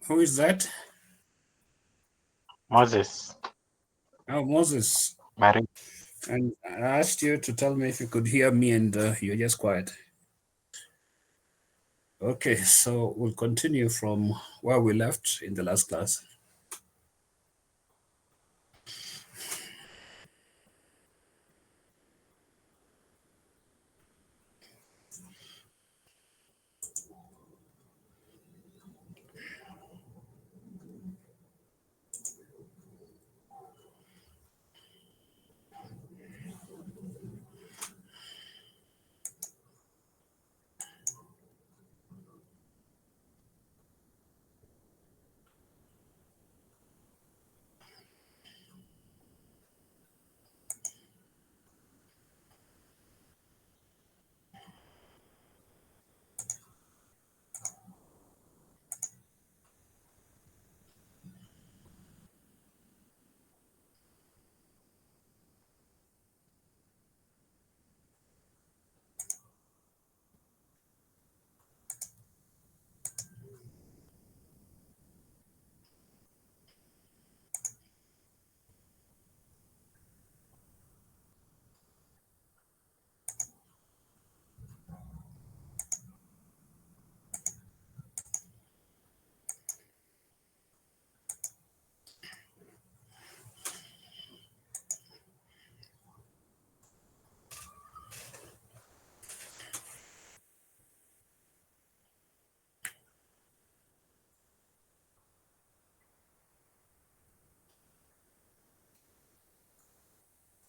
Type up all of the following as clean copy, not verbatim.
Who is that? Moses, Oh, Moses. Marie. And I asked you to tell me if you could hear me, and you're just quiet. Okay, so we'll continue from where we left in the last class.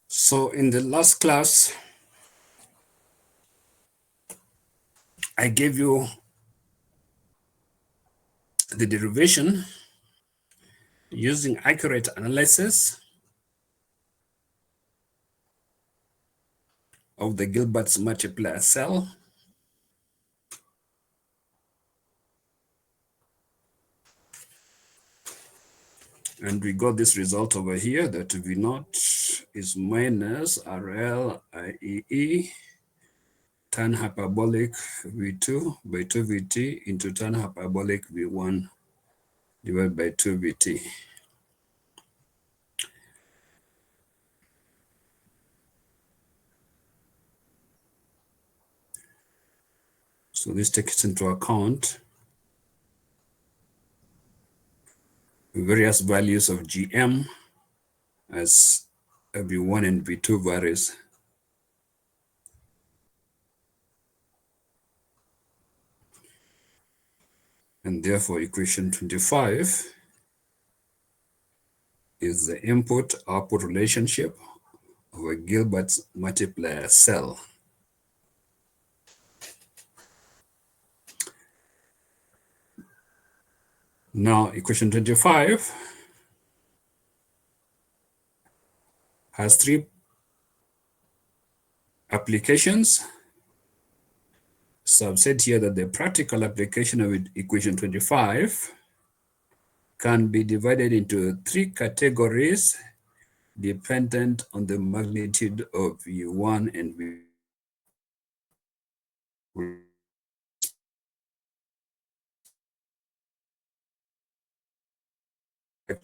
So in the last class, I gave you the derivation using accurate analysis of the Gilbert's multiplier cell. And we got this result over here that V naught is minus RL IEE tan hyperbolic V2 by 2 VT into tan hyperbolic V1 divided by 2 VT. So this takes into account various values of GM as V1 and V2 varies. And therefore equation 25 is the input-output relationship of a Gilbert's multiplier cell. Now, equation 25 has three applications. So I've said here that the practical application of equation 25 can be divided into three categories dependent on the magnitude of V1 and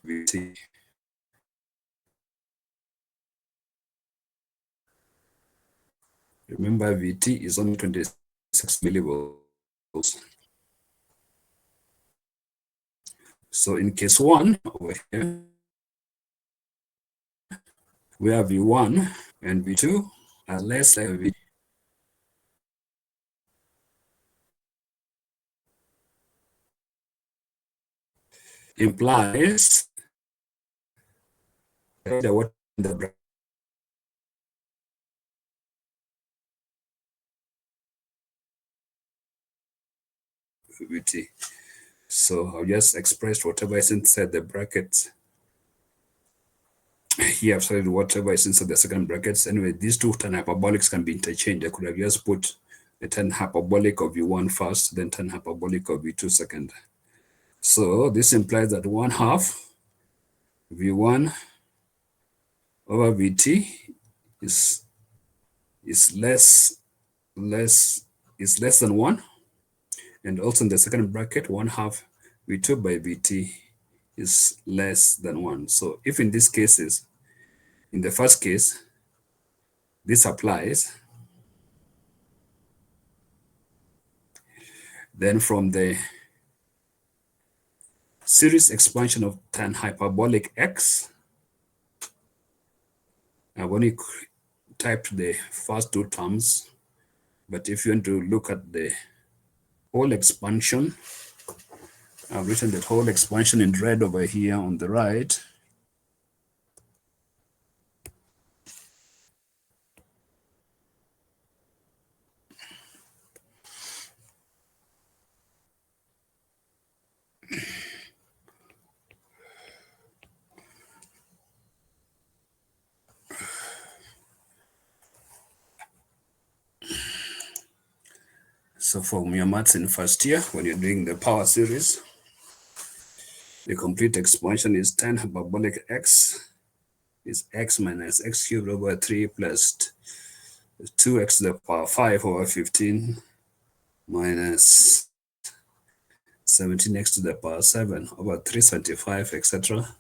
V2. Remember, VT is only 26 millivolts. So in case one over here, we have V1 and V2 are less than V. Implies the what in the VT. So I'll just express whatever is inside the brackets. Here I've started whatever is inside the second brackets. Anyway, these two tan hyperbolics can be interchanged. I could have just put the tan hyperbolic of V1 first, then tan hyperbolic of V2 second. So this implies that 1/2 V1 over VT is less than 1. And also in the second bracket, 1/2 V2 by Vt is less than 1. So if in these cases, in the first case, this applies, then from the series expansion of tan hyperbolic x, I've only typed the first two terms, but if you want to look at the whole expansion, I've written the whole expansion in red over here on the right. So for your maths in first year, when you're doing the power series, the complete expansion is tan hyperbolic x is x minus x cubed over 3 plus 2x to the power 5 over 15 minus 17x to the power 7 over 375, etc.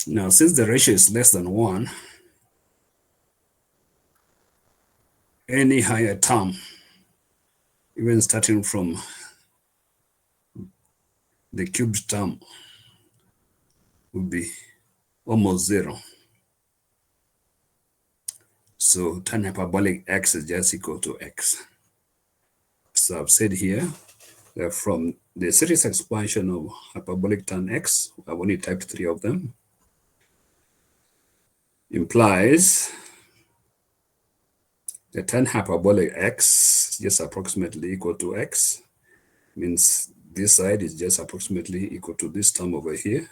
Now, since the ratio is less than 1, any higher term, even starting from the cubed term, would be almost 0. So tan hyperbolic x is just equal to x. So I've said here that from the series expansion of hyperbolic tan x, I've only typed 3 of them, implies the tan hyperbolic x is just approximately equal to x, means this side is just approximately equal to this term over here.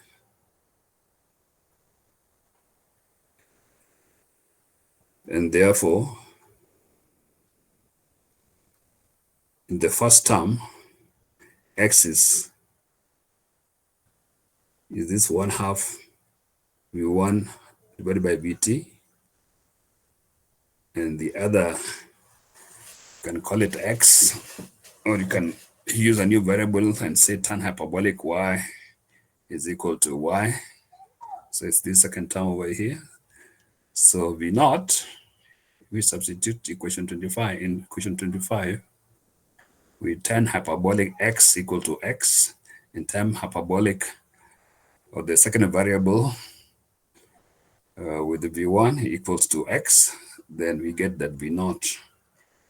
And therefore, in the first term, x is this 1/2 v1 divided by vt, and the other, you can call it x, or you can use a new variable and say tan hyperbolic y is equal to y. So it's the second term over here. So v naught, we substitute equation 25 in equation 25 with tan hyperbolic x equal to x, and tan hyperbolic, or the second variable, with the v1 equals to x, then we get that v naught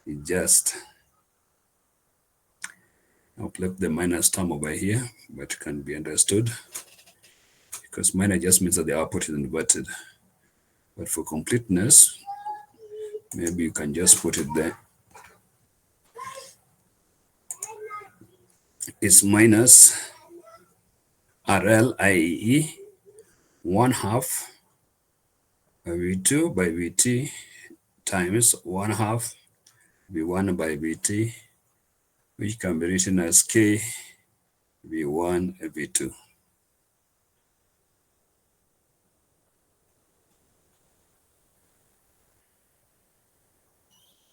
is just, I'll plug the minus term over here, but can be understood because minus just means that the output is inverted. But for completeness, maybe you can just put it there. It's minus RL IEE 1/2 V2 by VT times 1/2 V1 by VT, which can be written as K V1 V2.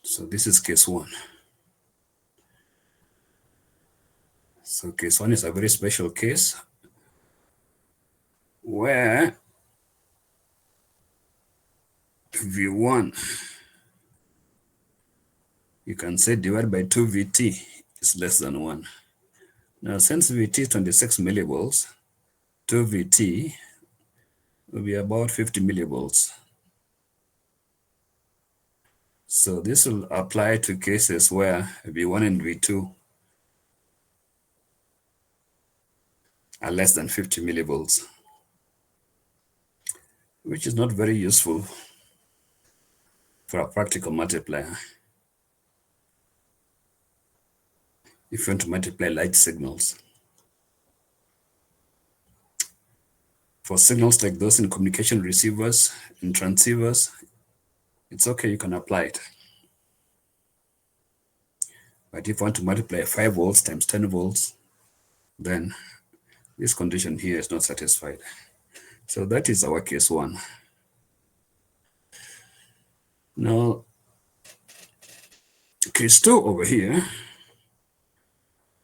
So this is case 1. So case 1 is a very special case where V1, you can say divided by 2 VT is less than 1. Now, since VT is 26 millivolts, 2 VT will be about 50 millivolts. So this will apply to cases where V1 and V2 are less than 50 millivolts, which is not very useful for a practical multiplier. If you want to multiply light signals. For signals like those in communication receivers and transceivers, it's okay, you can apply it. But if you want to multiply 5 volts times 10 volts, then this condition here is not satisfied. So that is our case 1. Now, case 2 over here,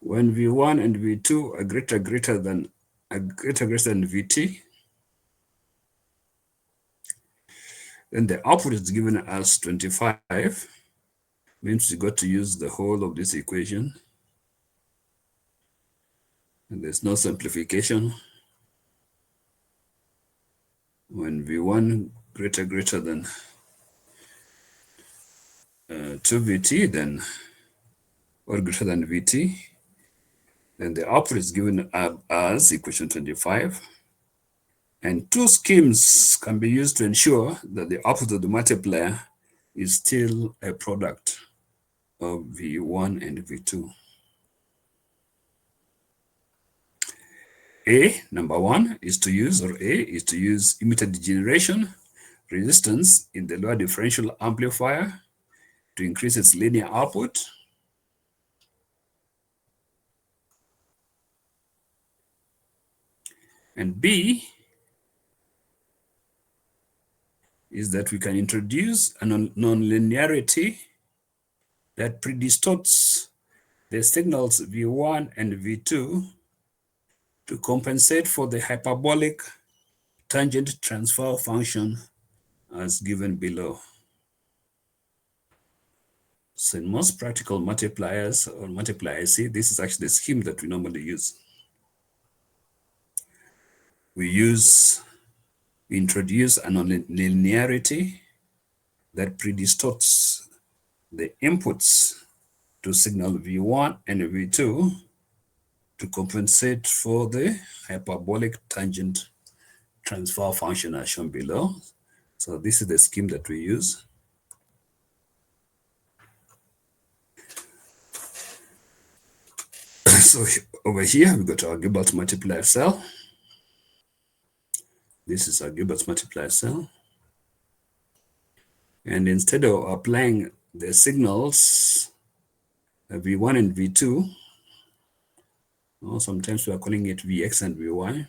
When V1 and V2 are greater than Vt, then the output is given as 25. Means you got to use the whole of this equation, and there's no simplification. When V1 greater than 2Vt, then, or greater than Vt, then the output is given as equation 25. And two schemes can be used to ensure that the output of the multiplier is still a product of V1 and V2. Number one is to use, or A is to use emitter degeneration resistance in the lower differential amplifier to increase its linear output. And B is that we can introduce a nonlinearity that predistorts the signals V1 and V2 to compensate for the hyperbolic tangent transfer function as given below. So in most practical multipliers or multiplier IC, this is actually the scheme that we normally use. We introduce a nonlinearity that predistorts the inputs to signal V1 and V2 to compensate for the hyperbolic tangent transfer function as shown below. So this is the scheme that we use. So over here, we've got our Gilbert multiplier cell. This is our Gilbert multiplier cell. And instead of applying the signals V1 and V2, or sometimes we are calling it Vx and Vy,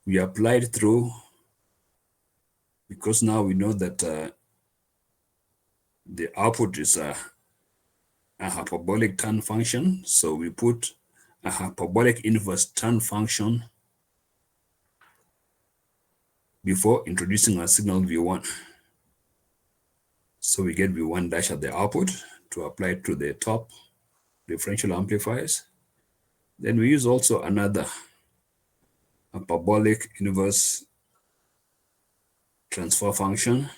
we apply it through, because now we know that the output is a hyperbolic turn function. So we put a hyperbolic inverse turn function before introducing our signal V1. So we get V1 dash at the output to apply it to the top differential amplifiers. Then we use also another hyperbolic inverse transfer function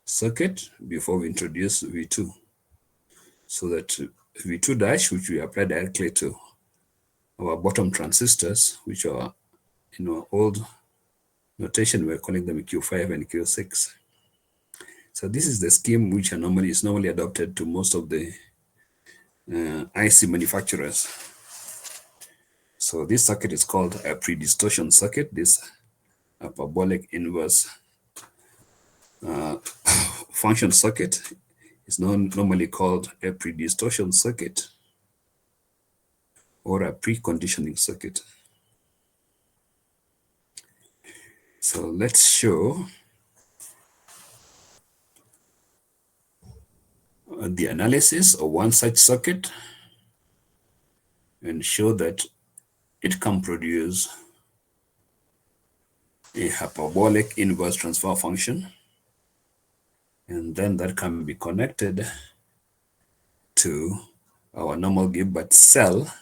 circuit before we introduce V2. So that V2 dash, which we apply directly to our bottom transistors, which are in our old notation, we're calling them Q5 and Q6. So this is the scheme which is normally adopted to most of the IC manufacturers. So this circuit is called a predistortion circuit. This hyperbolic inverse function circuit is normally called a predistortion circuit or a preconditioning circuit. So let's show the analysis of one such circuit and show that it can produce a hyperbolic inverse transfer function, and then that can be connected to our normal Gilbert cell,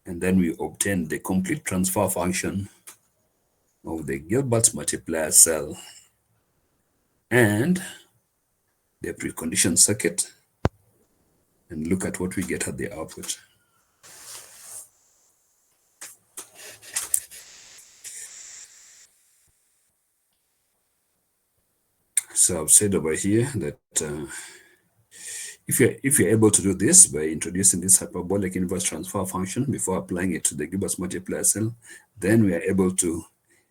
and then we obtain the complete transfer function of the Gilbert multiplier cell and the precondition circuit, and look at what we get at the output. So I've said over here that if you're able to do this by introducing this hyperbolic inverse transfer function before applying it to the Gilbert multiplier cell, then we are able to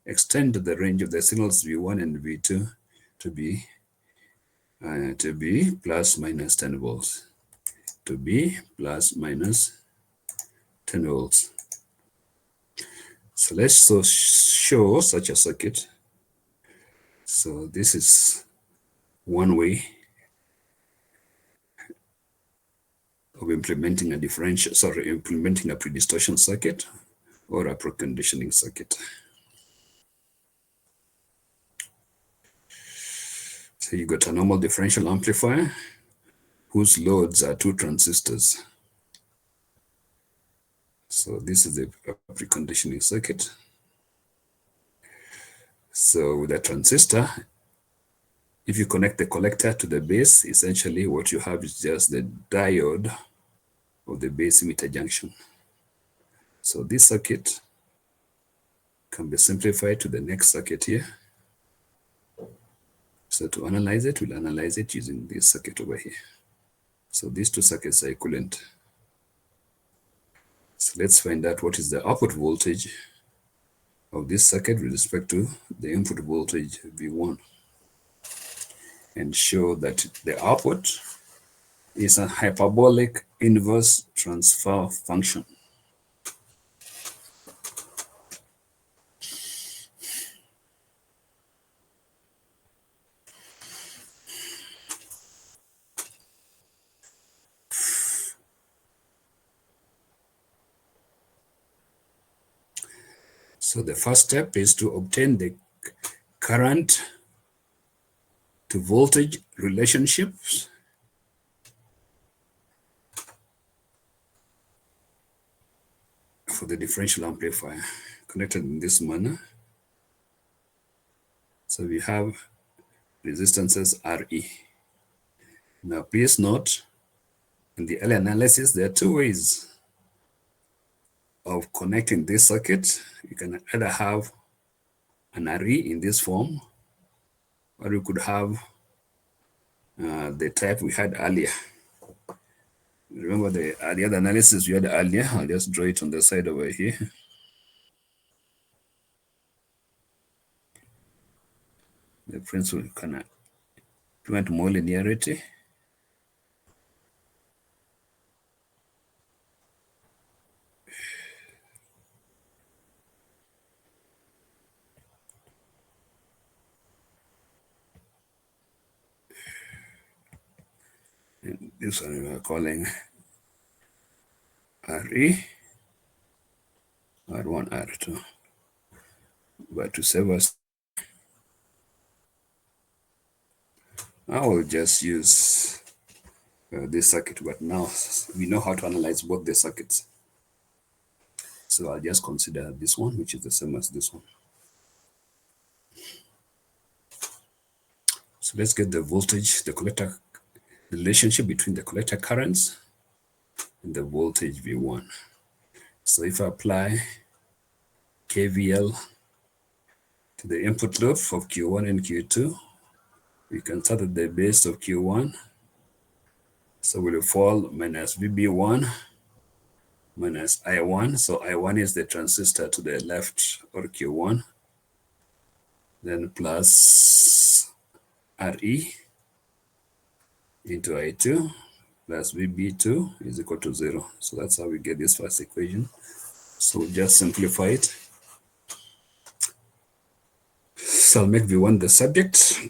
extend the range of the signals V1 and V2 to be plus minus 10 volts, to be plus minus 10 volts. So let's show such a circuit. So this is one way of implementing a predistortion circuit or a preconditioning circuit. So you got a normal differential amplifier whose loads are 2 transistors. So this is a preconditioning circuit. So with a transistor, if you connect the collector to the base, essentially what you have is just the diode of the base emitter junction. So this circuit can be simplified to the next circuit here. So to analyze it, we'll analyze it using this circuit over here. So these 2 circuits are equivalent. So let's find out what is the output voltage of this circuit with respect to the input voltage V1, and show that the output is a hyperbolic inverse transfer function. So the first step is to obtain the current to voltage relationships for the differential amplifier connected in this manner. So we have resistances RE. Now please note, in the early analysis, there are 2 ways of connecting this circuit. You can either have an RE in this form, or you could have the type we had earlier. Remember the other analysis we had earlier? I'll just draw it on the side over here. The principle can prevent more linearity. And this one we are calling RE, R1, R2. But to save us, I will just use this circuit, but now we know how to analyze both the circuits. So I'll just consider this one, which is the same as this one. So let's get the voltage, the collector relationship between the collector currents and the voltage V1. So if I apply KVL to the input loop of Q1 and Q2, we can start at the base of Q1. So we'll fall minus VB1 minus I1. So I1 is the transistor to the left, or Q1. Then plus RE into I2 plus VB2 is equal to 0. So that's how we get this first equation. So we'll just simplify it. So I'll make V1 the subject.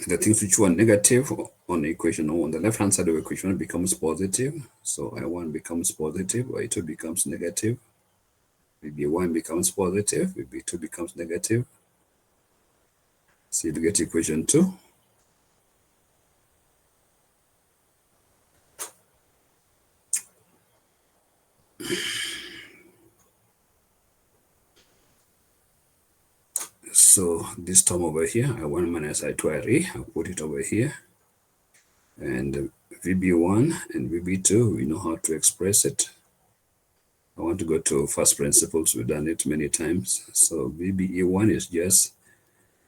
The things which were negative on equation 1, on the left hand side of equation 1 becomes positive. So I1 becomes positive, I2 becomes negative, VB1 becomes positive, VB2 becomes negative. So you get equation 2. So this term over here, I1 minus I2 RE, I'll put it over here. And VB1 and VB2, we know how to express it. I want to go to first principles. We've done it many times. So VBE1 is just,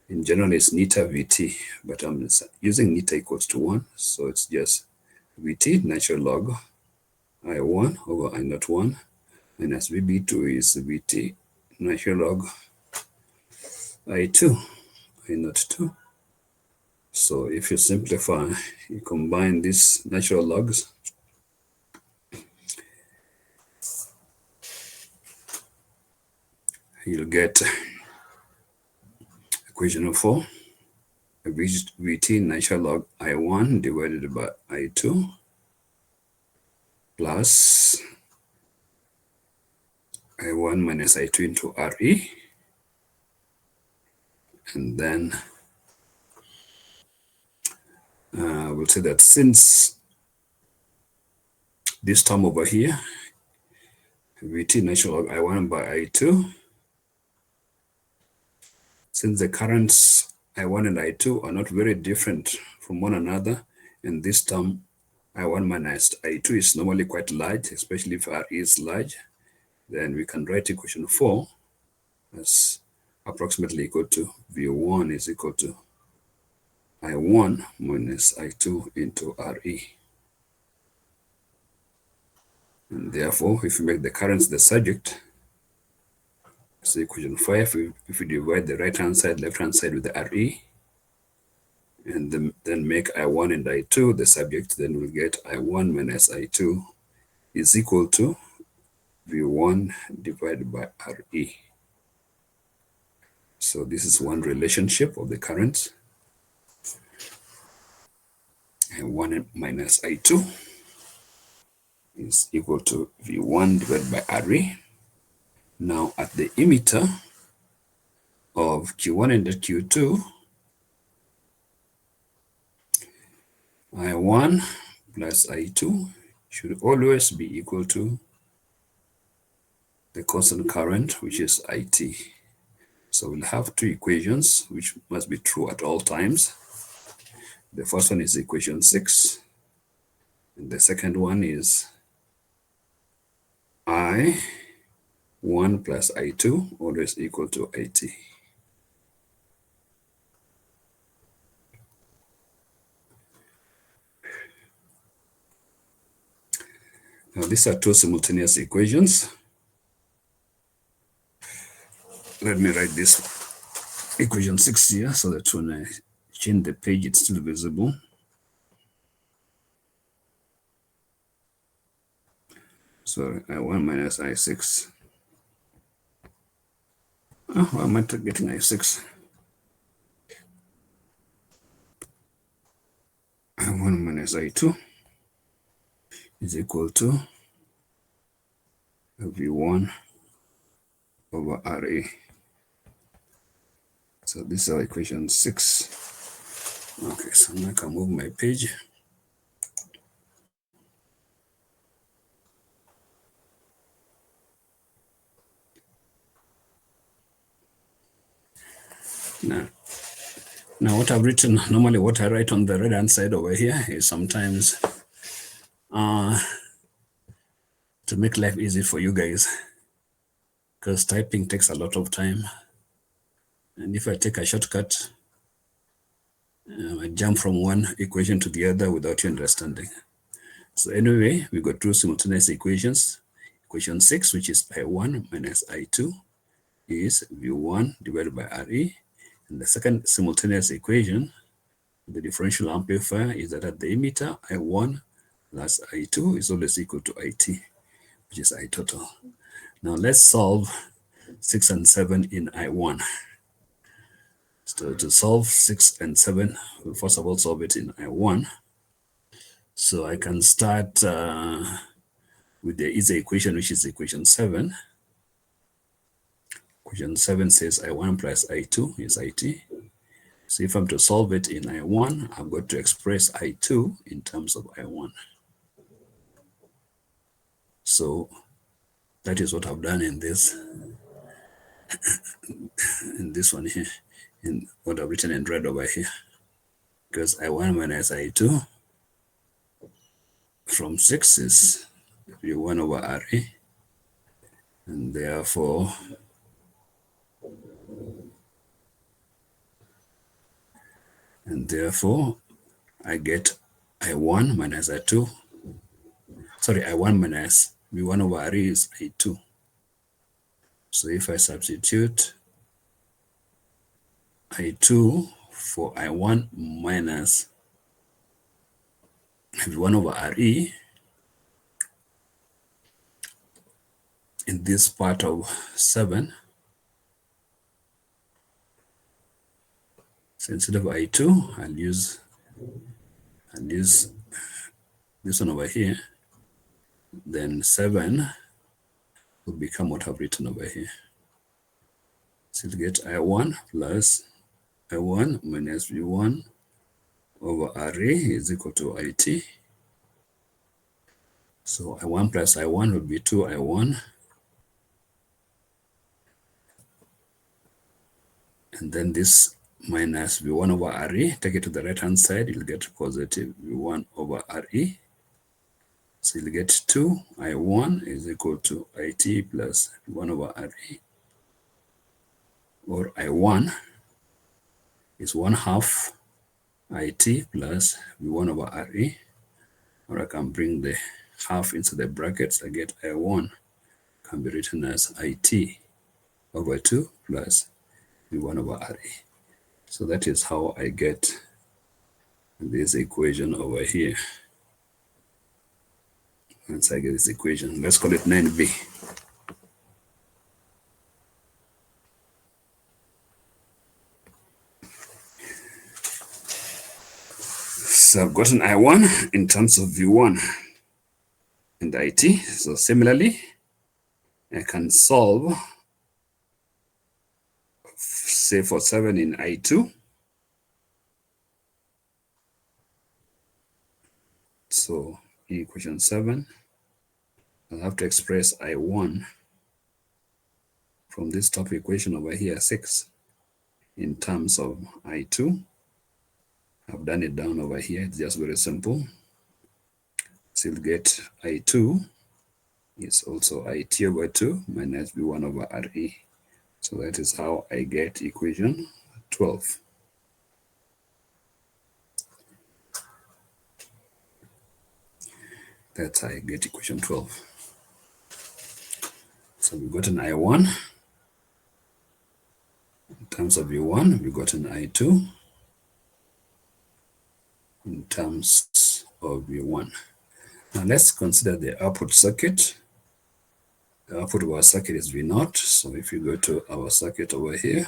in general, it's neta VT, but I'm using neta equals to 1. So it's just VT, natural log I1 over I01, minus VB2 is VT, natural log I2, I02. So if you simplify, you combine these natural logs, you'll get equation of 4. Vt natural log I1 divided by I2 plus I1 minus I2 into Re. And then we'll say that since this term over here, Vt natural log I1 by I2, since the currents I1 and I2 are not very different from one another, and this term I1 minus I2 is normally quite large, especially if R is large, then we can write equation 4 as approximately equal to V1 is equal to I1 minus I2 into Re. And therefore, if we make the currents the subject, so equation 5, if we divide the right-hand side, left-hand side with the Re, and then make I1 and I2 the subject, then we'll get I1 minus I2 is equal to V1 divided by Re. So this is one relationship of the currents. I1 minus I2 is equal to V1 divided by Re. Now at the emitter of Q1 and Q2, I1 plus I2 should always be equal to the constant current, which is IT. So we'll have two equations which must be true at all times. The first one is equation 6, and the second one is I1 plus I2 always equal to IT. Now these are two simultaneous equations. Let me write this equation 6 here so that when I change the page, it's still visible. So I1 minus I6. Oh, why am I getting I6? I1 minus I2 is equal to V1 over Ra. So this is our equation 6. Okay, so now I can move my page. Now what I've written, normally what I write on the right-hand side over here is sometimes to make life easy for you guys, because typing takes a lot of time. And if I take a shortcut, I jump from one equation to the other without you understanding. So anyway, we got two simultaneous equations. Equation 6, which is I1 minus I2, is V1 divided by Re. And the second simultaneous equation, the differential amplifier, is that at the emitter, I1 plus I2 is always equal to IT, which is I total. Now let's solve 6 and 7 in I1. So to solve 6 and 7, we'll first of all solve it in I1. So I can start with the easy equation, which is equation 7. Equation 7 says I1 plus I2 is IT. So if I'm to solve it in I1, I've got to express I2 in terms of I1. So that is what I've done in this one here, in what I've written in red over here. Because I1 minus I2 from 6 is V1 over Ra, and therefore I get I1 minus I2. Sorry, I1 minus V1 over Ra is I2. So if I substitute I2 for I1 minus V1 over Re in this part of 7, So instead of I2, I'll use this one over here. Then 7 will become what I've written over here. So you'll get I1 plus I1 minus V1 over RA is equal to IT. So I1 plus I1 will be 2I1. And then this minus V1 over RE, take it to the right-hand side, you'll get positive V1 over RE. So you'll get 2I1 is equal to IT plus V1 over RE. Or I1 is 1/2 IT plus V1 over RE. Or I can bring the half into the brackets. I get I1 can be written as IT over 2 plus V1 over RE. So that is how I get this equation over here. Once I get this equation, let's call it 9b. So I've gotten I1 in terms of V1 and IT. So similarly, I can solve, say, for 7 in I2. So equation 7, I'll have to express I1 from this top equation over here, 6, in terms of I2. I've done it down over here. It's just very simple. So you'll get I2 is also IT over 2 minus V1 over RE. So that is how I get equation 12. That's how I get equation 12. So we've got an I1. In terms of V1, we've got an I2. In terms of V1. Now let's consider the output circuit. The output of our circuit is V0. So if you go to our circuit over here,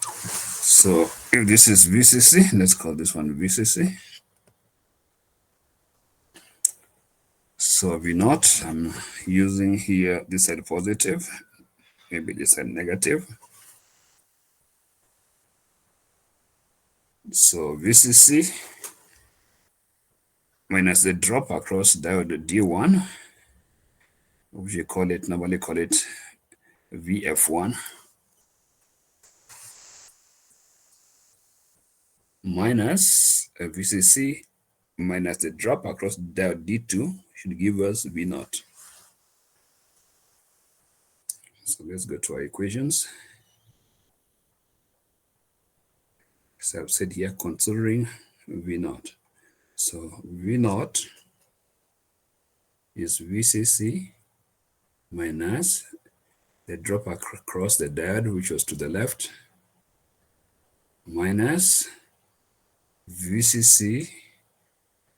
so if this is VCC, let's call this one VCC. So V0, I'm using here this side positive, maybe this side negative. So VCC minus the drop across diode D1, which you call it, normally call it VF1, minus VCC minus the drop across diode D2 should give us V0. So let's go to our equations. So I've said here, considering V0. So V0 is VCC minus the drop across the diode, which was to the left, minus VCC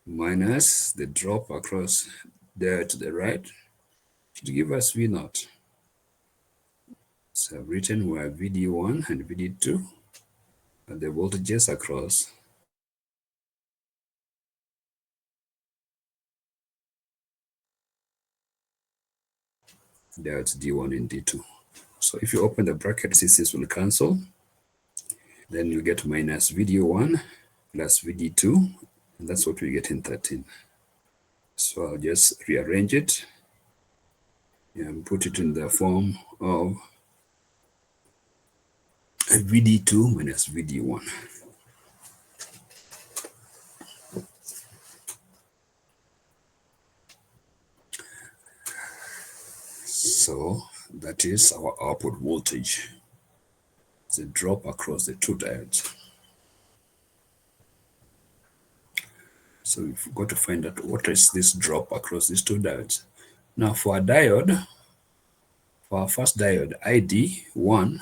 minus the drop across there to the right, should give us V0. So I've written where VD1 and VD2 are the voltages across diodes D1 and D2. So if you open the bracket, CCs will cancel. Then you get minus VD1 plus VD2, and that's what we get in 13. So I'll just rearrange it and put it in the form of VD2 minus VD1. So that is our output voltage. It's a drop across the two diodes. So we've got to find out what is this drop across these two diodes. Now for a diode, for our first diode, ID1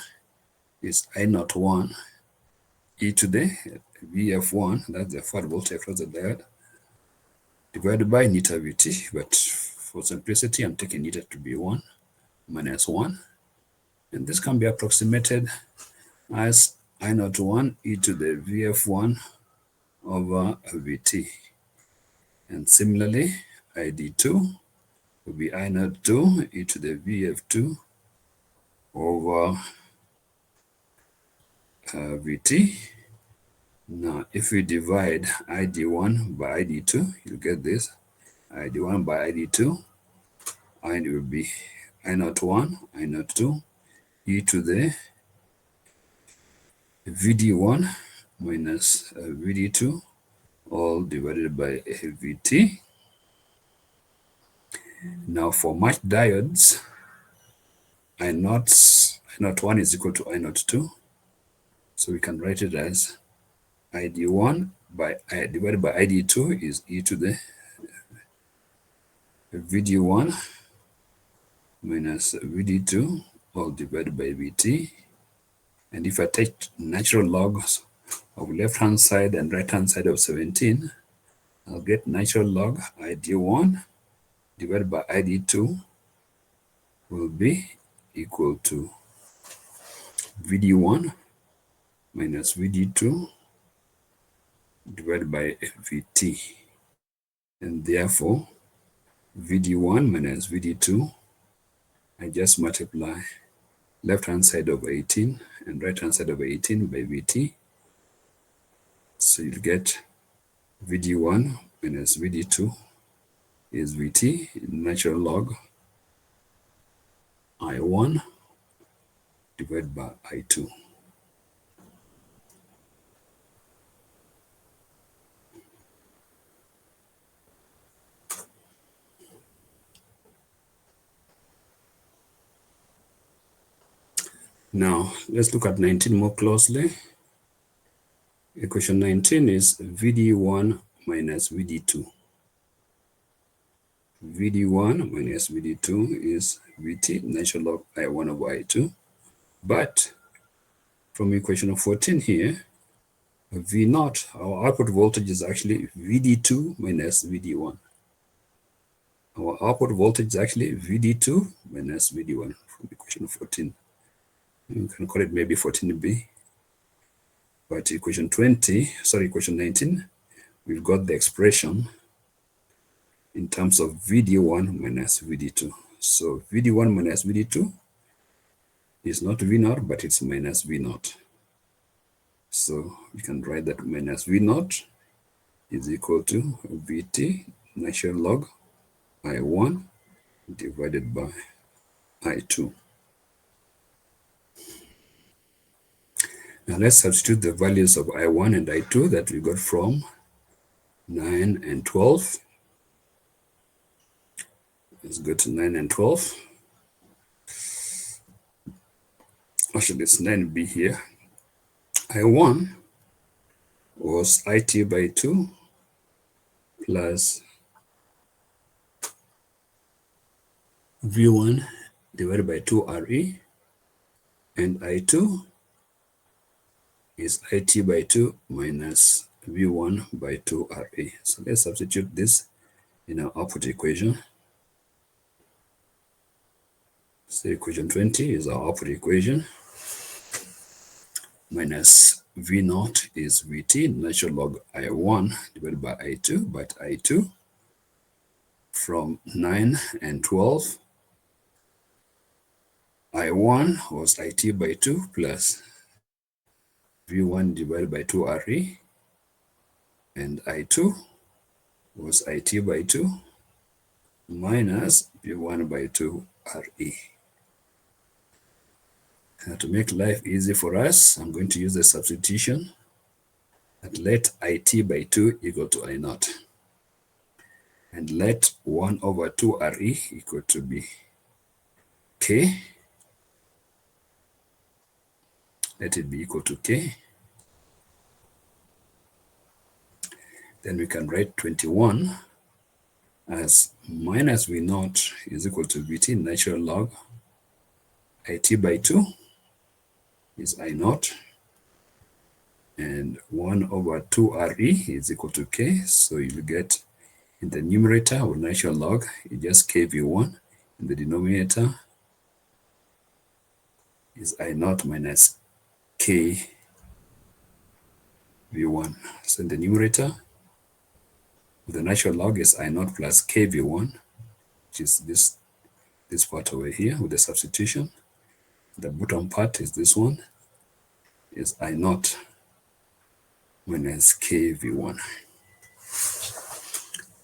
is I01 e to the VF1, that's the forward voltage across the diode, divided by neta Vt, but for simplicity, I'm taking neta to be 1 minus 1 And this can be approximated as I naught 1 e to the VF1 over VT. And similarly, ID2 will be I naught 2 e to the VF2 over VT. Now, if we divide ID1 by ID2, you get this. ID1 by ID2, and it will be I naught 1, I naught 2, e to the VD1 minus VD2, all divided by VT. Now, for matched diodes, I naught 1 is equal to I naught 2. So we can write it as ID1 by divided by ID2 is e to the VD1 minus VD2 all divided by VT. And if I take natural logs of left-hand side and right-hand side of 17, I'll get natural log ID1 divided by ID2 will be equal to VD1 minus VD2 divided by VT. And therefore, VD1 minus VD2, I just multiply left-hand side of 18 and right-hand side of 18 by VT. So you'll get VD1 minus VD2 is VT, natural log I1 divided by I2. Now, let's look at 19 more closely. Equation 19 is VD1 minus VD2. VD1 minus VD2 is VT, natural log I1 over I2. But from equation 14 here, V0, our output voltage is actually VD2 minus VD1. Our output voltage is actually VD2 minus VD1 from equation 14. You can call it maybe 14b. But equation 19, we've got the expression in terms of VD1 minus VD2. So VD1 minus VD2 is not V0, but it's minus V0. So we can write that minus V0 is equal to VT natural log I1 divided by I2. Now let's substitute the values of I1 and I2 that we got from 9 and 12. Let's go to 9 and 12. Actually, it's 9b here. I1 was IT by 2 plus V1 divided by 2 RE, and I2 is IT by 2 minus V1 by 2 RE. So let's substitute this in our output equation. So equation 20 is our output equation. Minus V0 is VT, natural log I1 divided by I2, but I2 from 9 and 12, I1 was IT by 2 plus V1 divided by 2 RE, and I2 was IT by 2 minus V1 by 2 RE. Now to make life easy for us, I'm going to use the substitution and let IT by 2 equal to I0. And let 1 over 2 RE equal to be K. Let it be equal to K. Then we can write 21 as minus V0 is equal to VT natural log IT by 2 is I0, and 1 over 2 RE is equal to K. So you get in the numerator with natural log, you just KV1. In the denominator, is I naught minus k v1. So in the numerator, the natural log is I naught plus k v1, which is this part over here with the substitution. The bottom part is this one, is I naught minus k v1.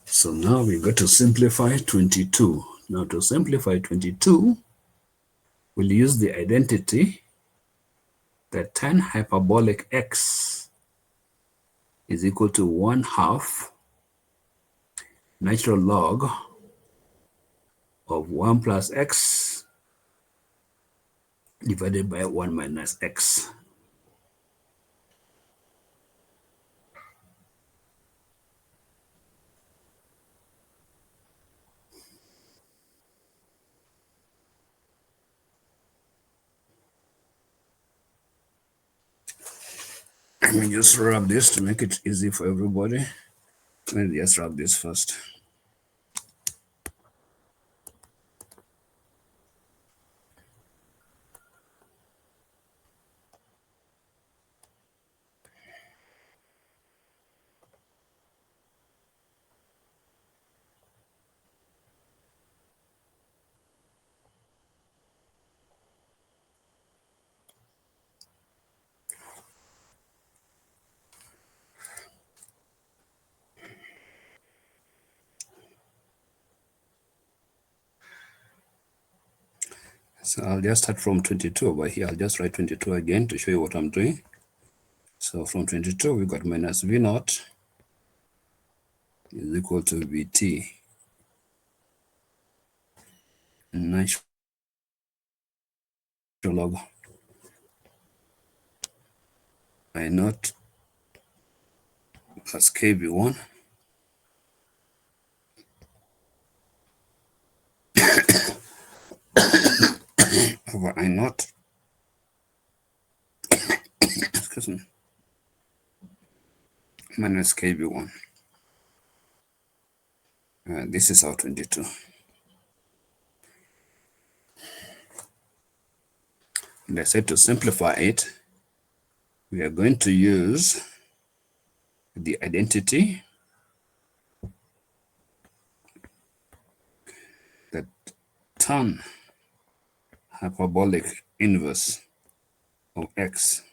So now we got to simplify 22. Now to simplify 22, we'll use the identity that tan hyperbolic x is equal to 1/2 natural log of 1 plus x divided by 1 minus x. Let me just rub this to make it easy for everybody. Let me just rub this first. So I'll just start from 22 over here. I'll just write 22 again to show you what I'm doing. So from 22, we got minus v naught is equal to vt natural log I naught plus kv1 over I naught, excuse me, minus kv1. This is our 22. And I said to simplify it, we are going to use the identity that tan hyperbolic inverse of x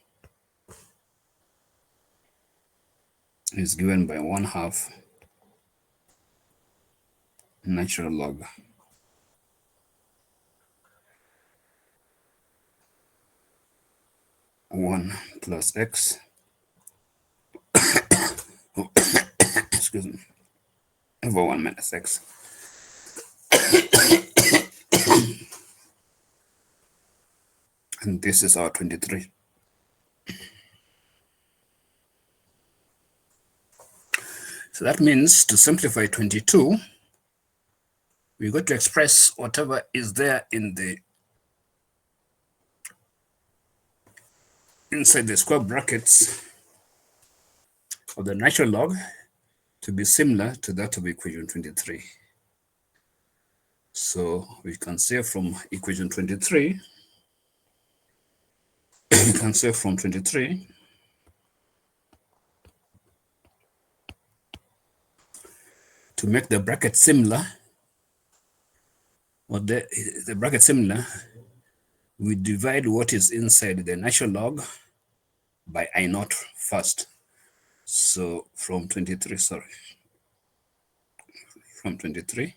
is given by 1/2 natural log 1 plus x, excuse me, over 1 minus x. And this is our 23. So that means to simplify 22, we got to express whatever is there in the inside the square brackets of the natural log to be similar to that of equation 23. So we can say from equation 23, we can say from 23, to make the bracket similar, or the bracket similar, we divide what is inside the natural log by I naught first. So from 23, sorry, from 23,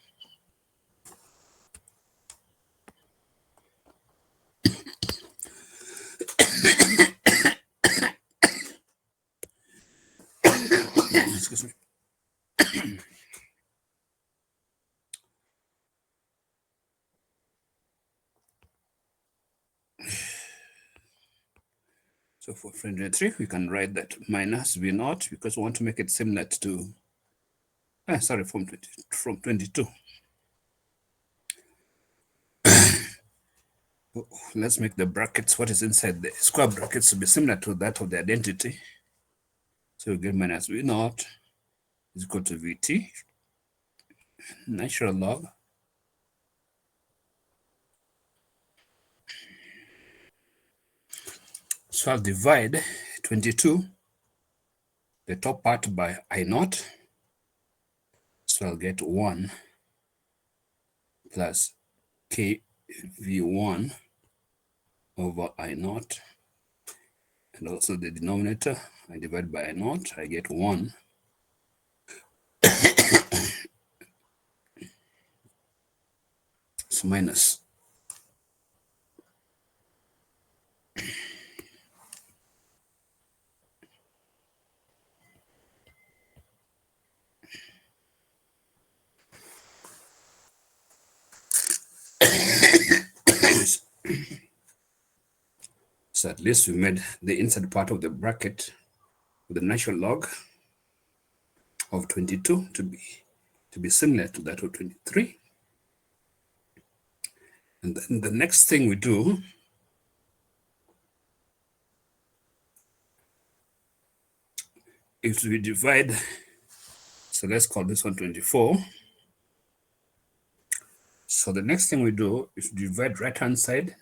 excuse me. So for 23, we can write that minus v naught because we want to make it similar to, sorry, from 22. Let's make the brackets, what is inside the square brackets, to be similar to that of the identity. So we get minus v naught is equal to vt natural log So I'll divide 22, the top part, by I naught. So I'll get 1 plus KV1 over I naught. And also the denominator, I divide by I naught, I get 1. So minus. So at least we made the inside part of the bracket with the natural log of 22 to be similar to that of 23. And then the next thing we do is we divide. So let's call this one 24. So the next thing we do is divide right-hand side,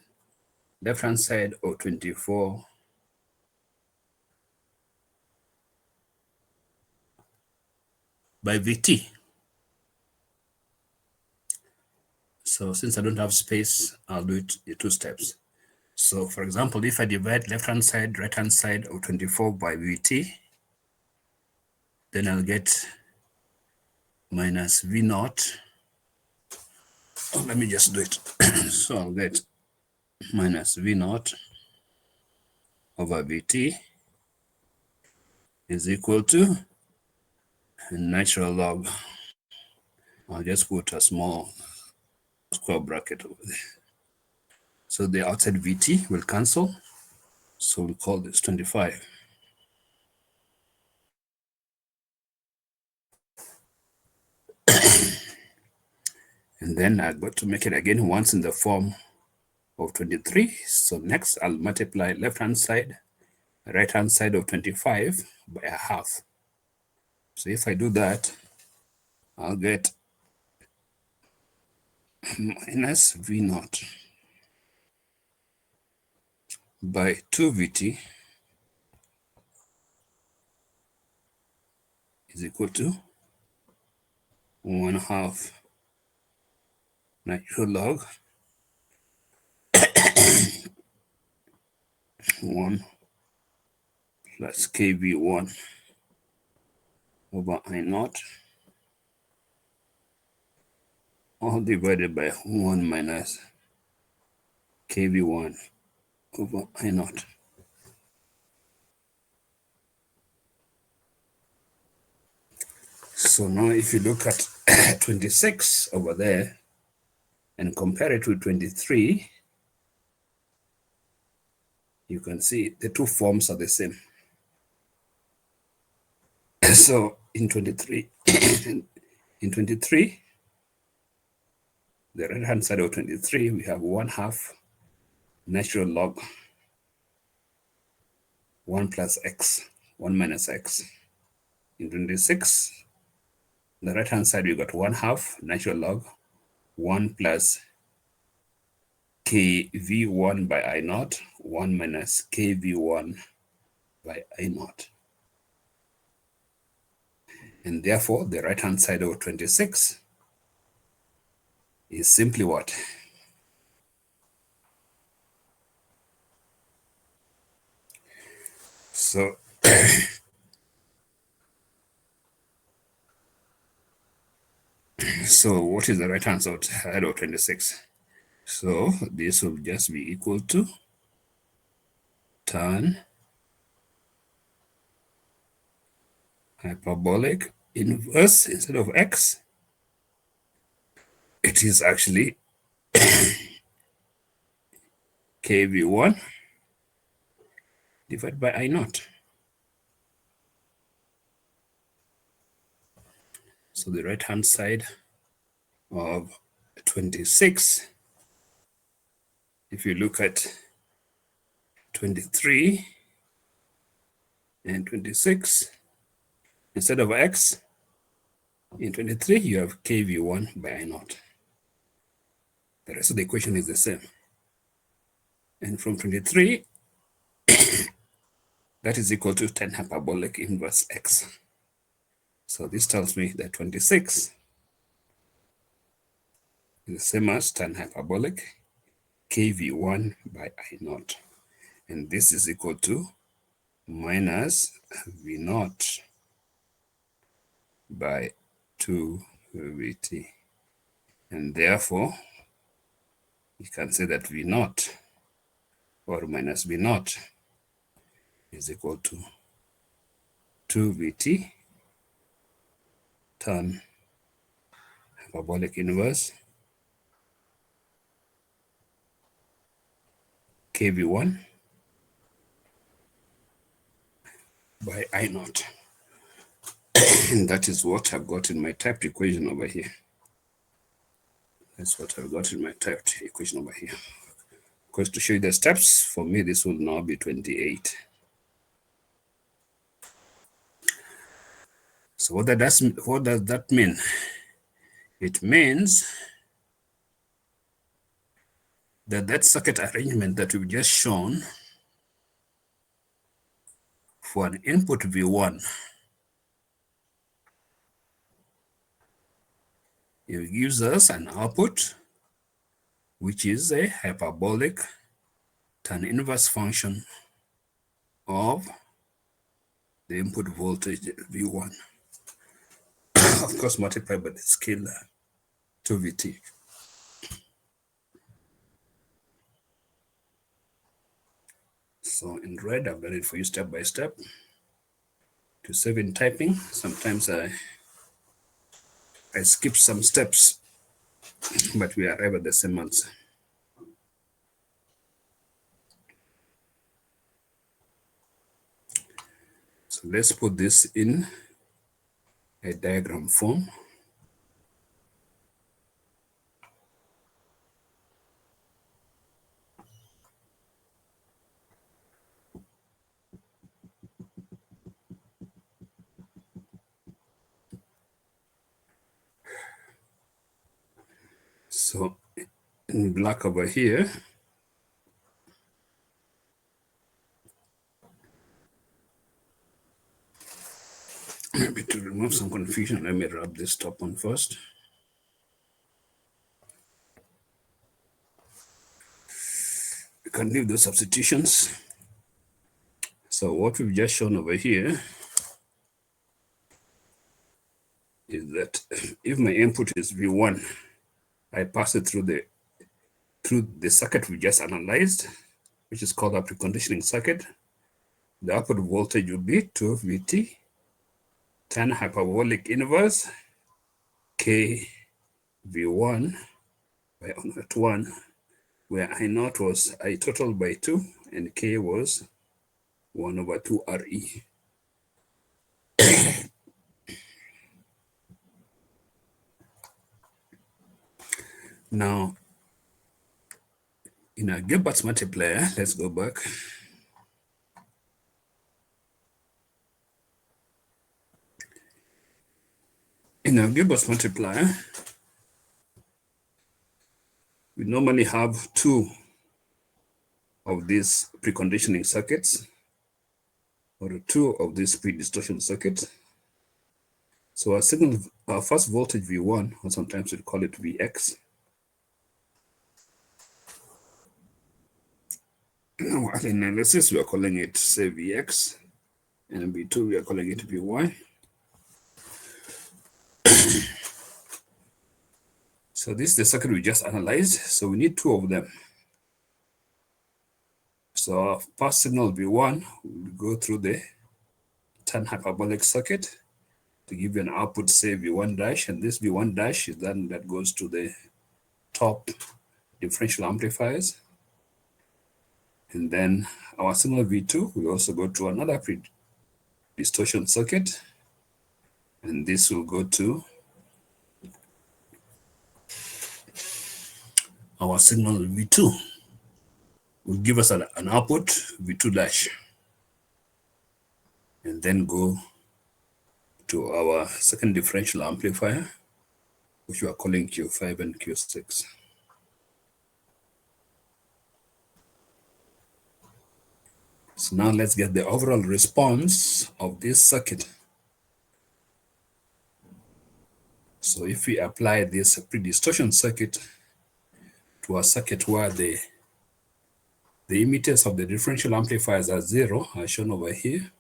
left-hand side of 24 by VT. So since I don't have space, I'll do it in 2 steps. So for example, if I divide left-hand side, right-hand side of 24 by VT, then I'll get minus V naught. Oh, let me just do it. So I'll get minus V naught over VT is equal to natural log. I'll just put a small square bracket over there. So the outside VT will cancel. So we'll call this 25. And then I've got to make it again once in the form of 23. So next I'll multiply left-hand side, right-hand side of 25 by a half. So if I do that, I'll get minus V naught by 2 VT is equal to 1/2 natural log 1 plus KV1 over I naught, all divided by 1 minus KV1 over I naught. So now if you look at 26 over there and compare it with 23, you can see the two forms are the same. So in 23, the right-hand side of 23, we have 1/2 natural log 1 plus x, 1 minus x. In 26, the right-hand side, we got 1/2 natural log 1 plus kv1 by I naught, 1 minus kv1 by I naught. And therefore, the right-hand side of 26 is simply what? So, so what is the right-hand side of 26? So this will just be equal to tan hyperbolic inverse instead of x. It is actually kv1 divided by I naught. So the right-hand side of 26, if you look at 23 and 26, instead of x, in 23 you have kv1 by I naught. The rest of the equation is the same. And from 23, that is equal to 10 hyperbolic inverse x. So this tells me that 26 is the same as 10 hyperbolic kV1 by I naught. And this is equal to minus V naught by 2 VT. And therefore, you can say that V naught or minus V naught is equal to 2 VT tan hyperbolic inverse kV1 by I naught. And that is what I've got in my typed equation over here. That's what I've got in my typed equation over here. Of course, to show you the steps, for me, this will now be 28. So what does that mean? It means that that circuit arrangement that we've just shown for an input V1, it gives us an output which is a hyperbolic tan inverse function of the input voltage V1, of course multiplied by the scalar 2VT. So in red, I've done it for you step by step. To save in typing, sometimes I skip some steps, but we arrive at the same answer. So let's put this in a diagram form. So in black over here, maybe to remove some confusion, let me rub this top one first. You can leave the substitutions. So what we've just shown over here is that if my input is V1, I pass it through the circuit we just analyzed, which is called a preconditioning circuit. The output voltage will be 2 VT tan hyperbolic inverse K V1 by I naught 1, where I naught was I total by 2 and K was 1 over 2 RE. Now, in our Gilbert's multiplier, let's go back. In our Gilbert's multiplier, we normally have 2 of these preconditioning circuits or 2 of these pre-distortion circuits. So our first voltage V1, or sometimes we call it Vx. Now, in analysis, we are calling it, say, Vx, and V2, we are calling it Vy. So this is the circuit we just analyzed, so we need 2 of them. So our first signal V1 will go through the tan hyperbolic circuit to give you an output, say, V1 dash, and this V1 dash is then that goes to the top differential amplifiers. And then our signal V2 will also go to another pre-distortion circuit, and this will go to our signal V2, will give us an output V2 dash, and then go to our second differential amplifier, which we are calling Q5 and Q6. So now let's get the overall response of this circuit. So if we apply this pre-distortion circuit to a circuit where the emitters of the differential amplifiers are zero, as shown over here,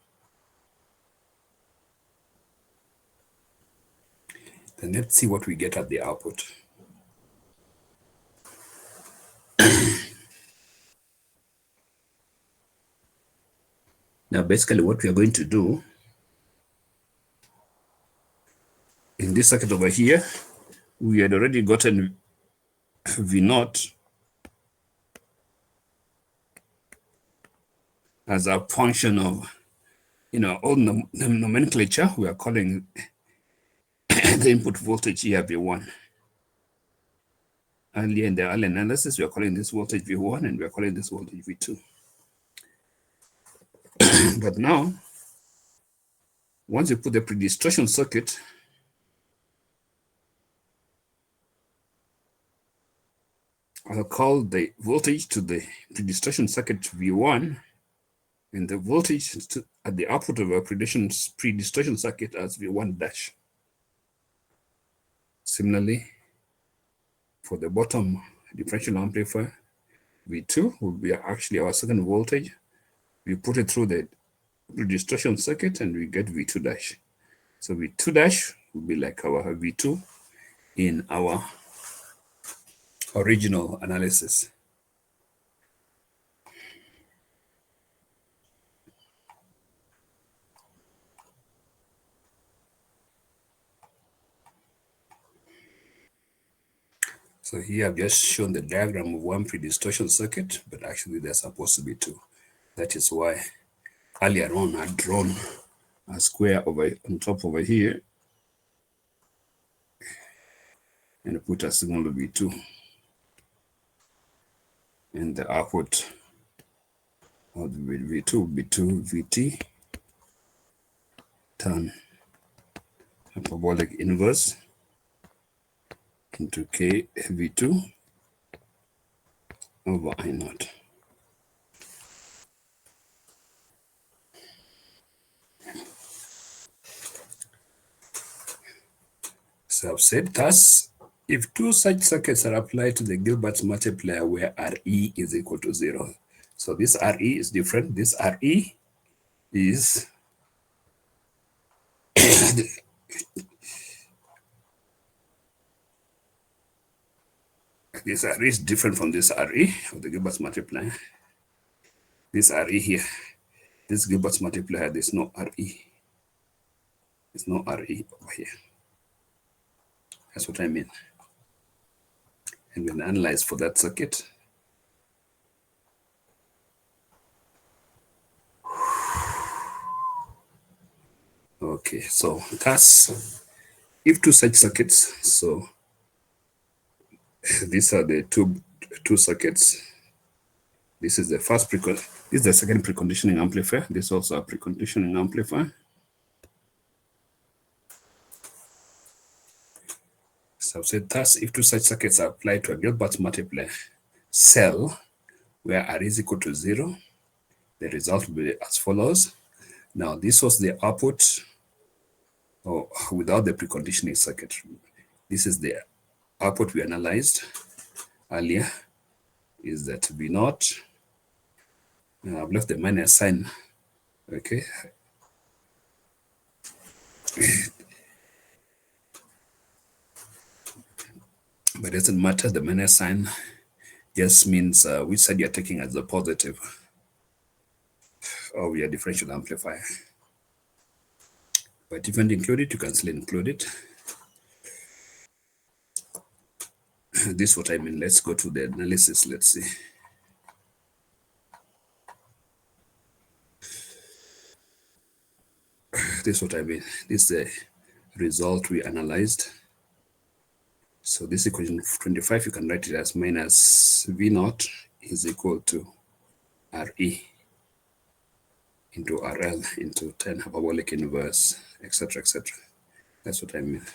then let's see what we get at the output. Now, basically what we are going to do in this circuit over here, we had already gotten V naught as a function of, old nomenclature. We are calling the input voltage here V1. Earlier in the early analysis, we are calling this voltage V1 and we are calling this voltage V2. But now, once you put the pre-distortion circuit, I'll call the voltage to the pre-distortion circuit V1 and the voltage at the output of a pre-distortion circuit as V1 dash. Similarly, for the bottom differential amplifier, V2 will be actually our second voltage. We put it through the pre-distortion circuit and we get V2 dash. So V2 dash will be like our V2 in our original analysis. So here I've just shown the diagram of one pre-distortion circuit, but actually there's supposed to be two. That is why earlier on I drawn a square on top over here and put a signal V2. And the output of the V2 will be 2 VT tan hyperbolic inverse into K V2 over I naught. So I've said thus, if two such circuits are applied to the Gilbert multiplier where RE is equal to 0. So this RE is different. This RE is this RE is different from this RE of the Gilbert multiplier. This RE here, this Gilbert multiplier, there's no RE. There's no RE over here. That's what I mean. And we'll analyze for that circuit. Okay, so thus, if two such circuits, so these are the two circuits. This is the first this is the second preconditioning amplifier. This is also a preconditioning amplifier. So I've said thus, if two such circuits are applied to a Gilbert multiplier cell where R is equal to 0, the result will be as follows. Now, this was the output without the preconditioning circuit. This is the output we analyzed earlier, is that V naught. I've left the minus sign, okay. But it doesn't matter, the minus sign just means which side you're taking as the positive of your differential amplifier. But if you want to include it, you can still include it. This is what I mean. Let's go to the analysis. Let's see. This is what I mean. This is the result we analyzed. So this equation 25, you can write it as minus V naught is equal to RE into RL into 10 hyperbolic inverse, etc., etc. That's what I mean.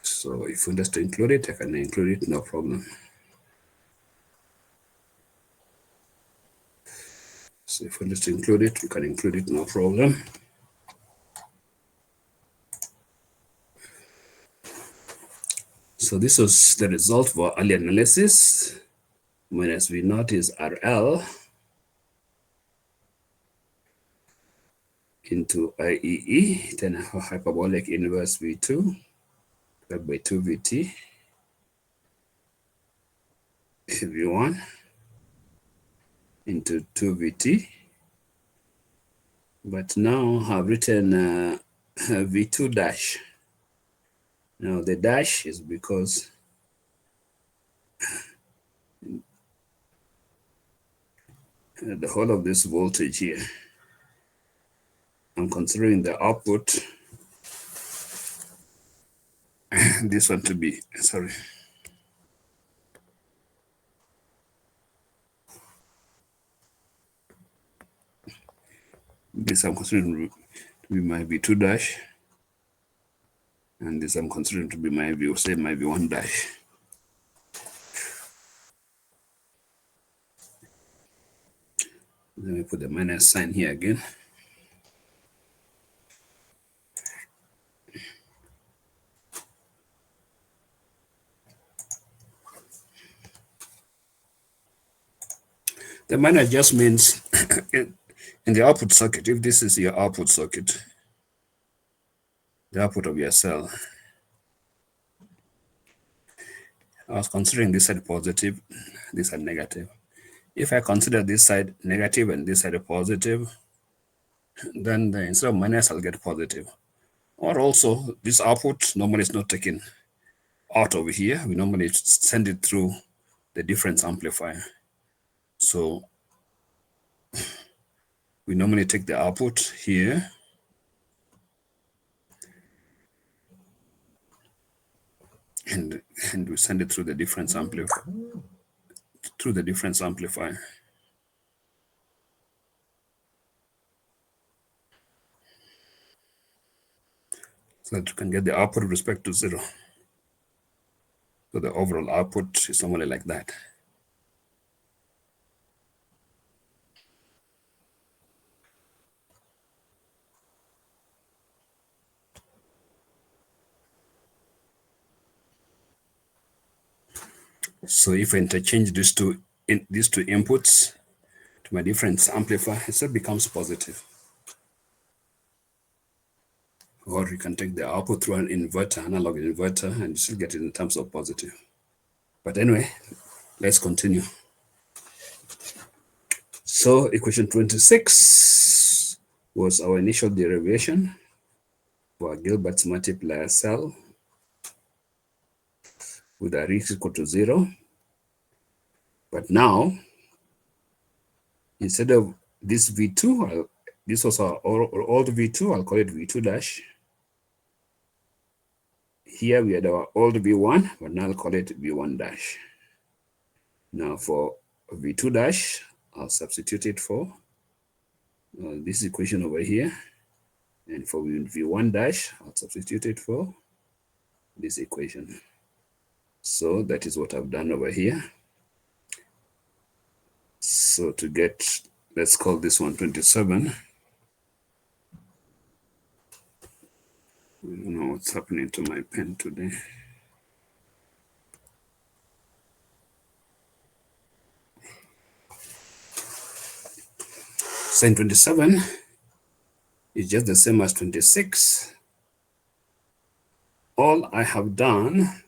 So if you want us to include it, I can include it, no problem. So if we need to include it, we can include it, no problem. So this was the result for early analysis. Minus V naught is RL into IEE, then hyperbolic inverse V2 divided by 2 VT, V1 into 2 VT. But now I've written V2 dash. Now the dash is because the whole of this voltage here, I'm considering the output, this one to be, sorry. This I'm considering to be my V2 dash. And this I'm considering to be my my V1 dash. Let me put the minus sign here again. The minus just means in the output circuit, if this is your output circuit, the output of your cell, I was considering this side positive, this side negative. If I consider this side negative and this side positive, then instead of minus, I'll get positive. Or also, this output normally is not taken out over here. We normally send it through the difference amplifier. So we normally take the output here and we send it through the difference amplifier. So that you can get the output with respect to 0. So the overall output is normally like that. So if I interchange these two inputs to my difference amplifier, it still becomes positive. Or you can take the output through an inverter, analog inverter, and you still get it in terms of positive. But anyway, let's continue. So equation 26 was our initial derivation for Gilbert's multiplier cell with R equal to 0. But now, instead of this V2, this was our old V2, I'll call it V2 dash. Here we had our old V1, but now I'll call it V1 dash. Now for V2 dash, I'll substitute it for this equation over here. And for V1 dash, I'll substitute it for this equation. So that is what I've done over here. So to get, let's call this one 27. I don't know what's happening to my pen today. Sin 27 is just the same as 26. All I have done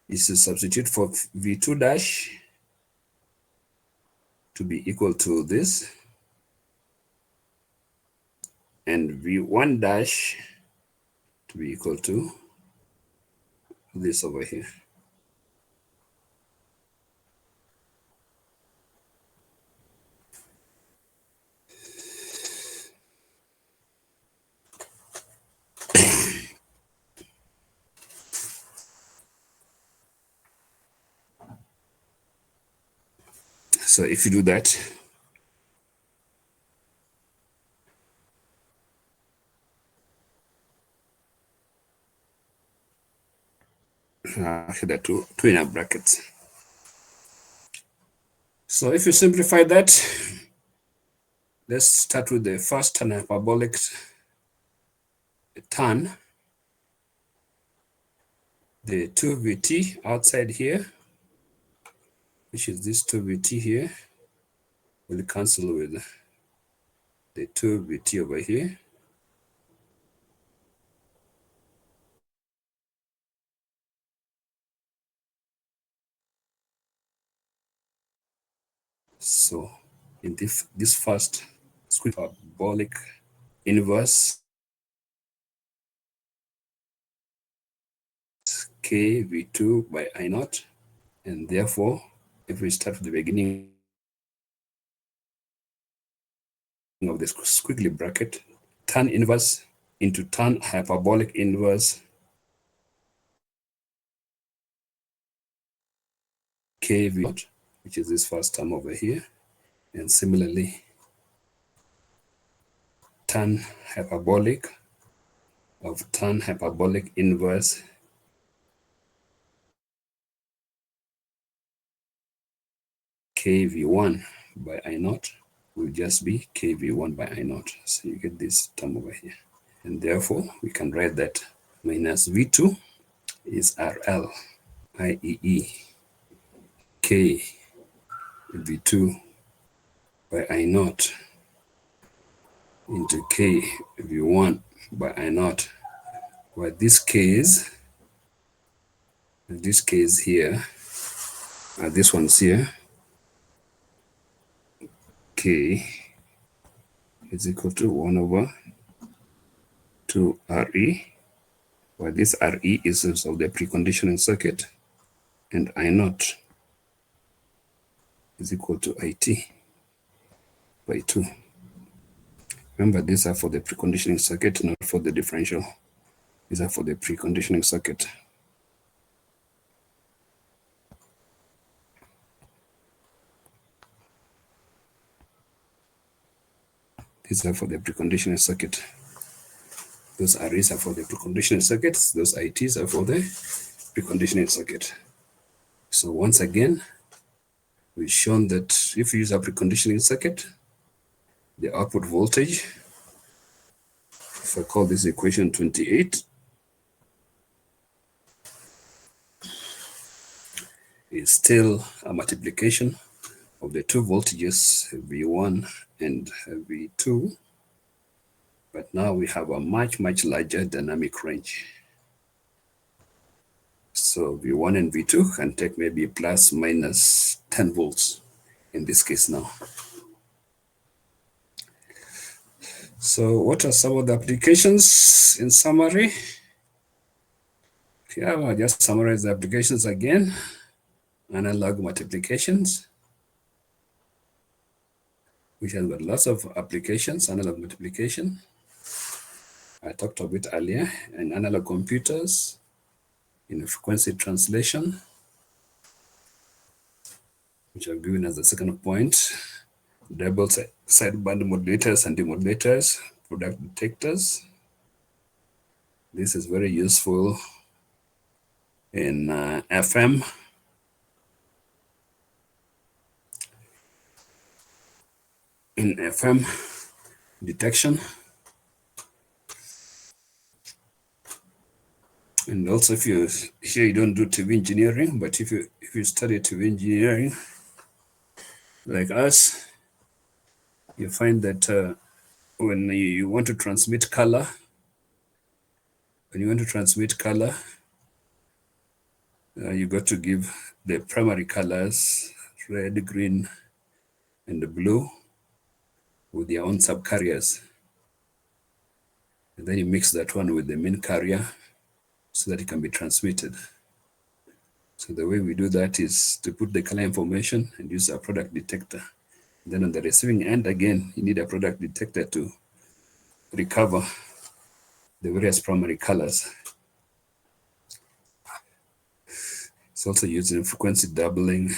is to substitute for V2 dash to be equal to this, and V1 dash to be equal to this over here. So if you do that, actually there are two inner brackets. So if you simplify that, let's start with the first tan hyperbolic tan, the 2vt outside here, which is this 2vt here, will cancel with the 2vt over here. So in this first square hyperbolic inverse, k v2 by I naught, and therefore, if we start at the beginning of this squiggly bracket, tan inverse into tan hyperbolic inverse k v naught, which is this first term over here, and similarly tan hyperbolic of tan hyperbolic inverse kv1 by I naught will just be kv1 by I naught. So you get this term over here. And therefore, we can write that minus v2 is RL, IEE, k v2 by I naught into k v1 by I naught, where this case here, this one's here, k is equal to 1 over 2 RE, where this RE is of the preconditioning circuit, and I naught is equal to IT by 2. Remember, these are for the preconditioning circuit, not for the differential. These are for the preconditioning circuit. These are for the preconditioning circuit. Those REs are for the preconditioning circuits. Those ITs are for the preconditioning circuit. So once again, we've shown that if you use a preconditioning circuit, the output voltage, if I call this equation 28, is still a multiplication of the two voltages, V1 and V2, but now we have a much, much larger dynamic range. So V1 and V2 can take maybe plus minus 10 volts in this case now. So what are some of the applications in summary? Yeah, I'll just summarize the applications again. Analog multiplications, which has got lots of applications. Analog multiplication, I talked a bit earlier, and analog computers, in frequency translation, which are given as the second point, double sideband modulators and demodulators, product detectors. This is very useful in FM. In FM detection. And also, if you here you don't do TV engineering, but if you study TV engineering like us, you find that when you want to transmit color, you got to give the primary colors, red, green, and the blue, with their own subcarriers. And then you mix that one with the main carrier so that it can be transmitted. So the way we do that is to put the color information and use a product detector. Then on the receiving end, again, you need a product detector to recover the various primary colors. It's also used in frequency doubling,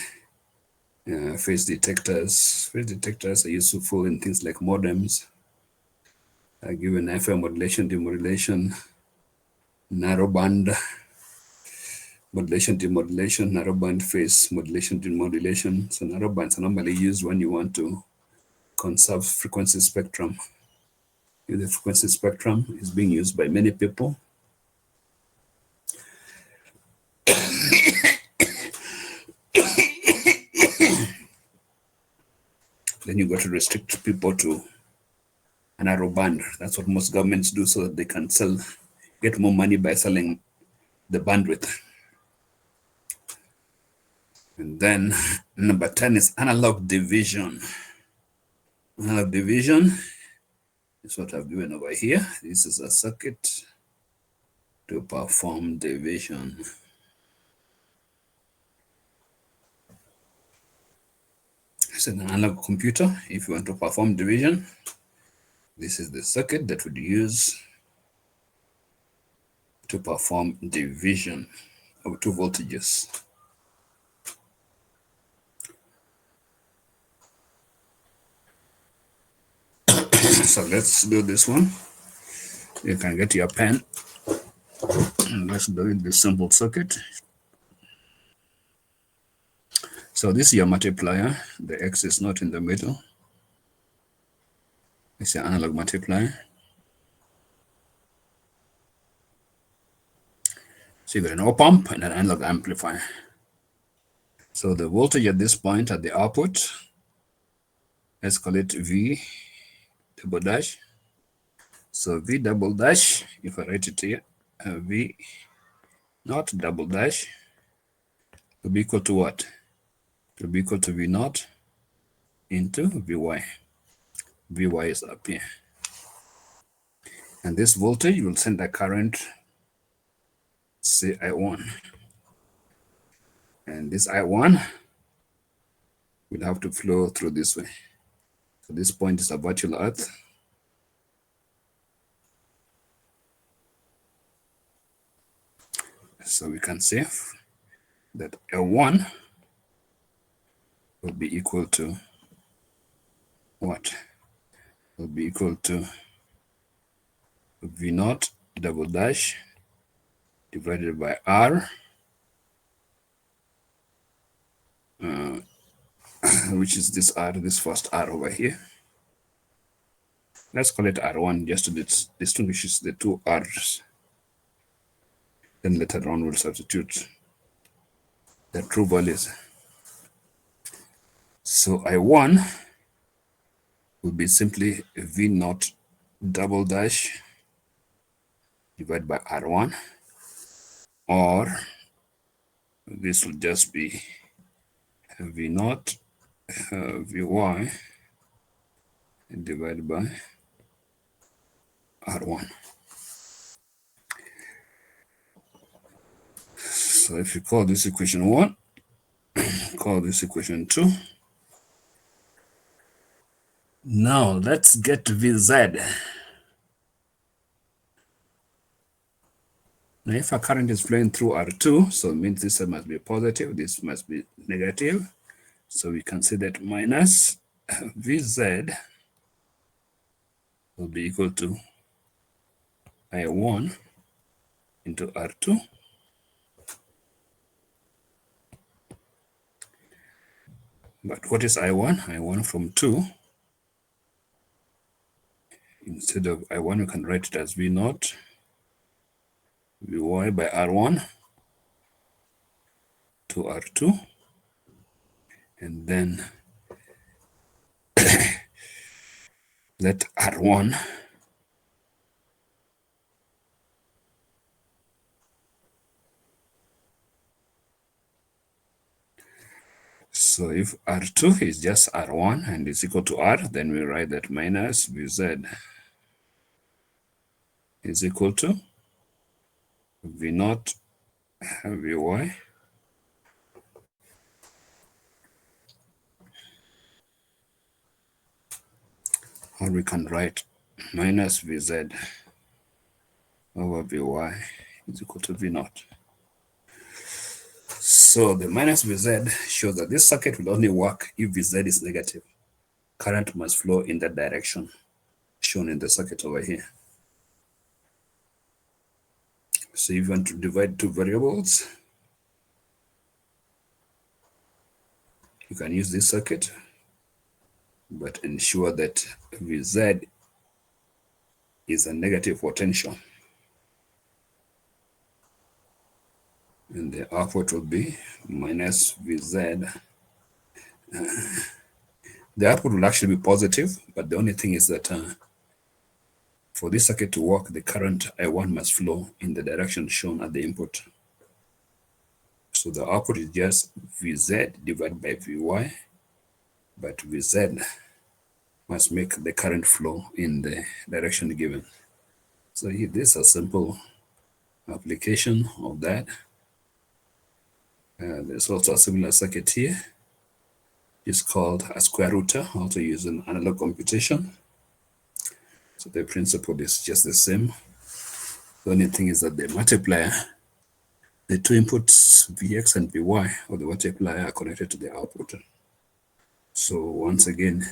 phase detectors. Phase detectors are useful in things like modems, given FM modulation, demodulation, narrowband, modulation, demodulation, narrowband phase, modulation, demodulation. So narrowbands are normally used when you want to conserve frequency spectrum. If the frequency spectrum is being used by many people, then you got to restrict people to a narrow band. That's what most governments do so that they can get more money by selling the bandwidth. And then number 10 is analog division. Analog division is what I've given over here. This is a circuit to perform division. It's an analog computer. If you want to perform division, this is the circuit that would use to perform division of two voltages. So let's do this one. You can get your pen. And let's do it, the simple circuit. So this is your multiplier. The X is not in the middle. It's your analog multiplier. So you got an op-amp and an analog amplifier. So the voltage at this point at the output, let's call it V double dash. So V double dash, if I write it here, V naught double dash will be equal to what? It will be equal to V naught into Vy. Vy is up here. And this voltage will send a current, say I1. And this I1 will have to flow through this way. So this point is a virtual earth. So we can say that L1 will be equal to what? Will be equal to V naught double dash divided by R, which is this R, this first R over here. Let's call it R1 just to distinguish the two R's. Then later on we'll substitute the true values. So I1 will be simply V naught double dash divided by R1, or this will just be V naught Vy divided by R1. So if you call this equation 1, call this equation 2. Now let's get Vz. Now if a current is flowing through R2, so it means this must be positive, this must be negative. So we can say that minus Vz will be equal to I1 into R2. But what is I1? I1 from 2. Instead of I1, we can write it as V naught Vy by R1 to R2. And then let R1 so if R2 is just R1 and is equal to R, then we write that minus Vz is equal to V naught Vy or we can write minus Vz over Vy is equal to V naught. So the minus Vz shows that this circuit will only work if Vz is negative. Current must flow in that direction shown in the circuit over here. So if you want to divide two variables, You can use this circuit, but ensure that Vz is a negative potential. And the output will be minus Vz. The output will actually be positive, but the only thing is that for this circuit to work, the current I1 must flow in the direction shown at the input. So the output is just Vz divided by Vy, but Vz must make the current flow in the direction given. So here, this is a simple application of that. There's also a similar circuit here. It's called a square rooter, also using analog computation. So the principle is just the same. The only thing is that the multiplier, the two inputs Vx and Vy of the multiplier are connected to the output. So once again,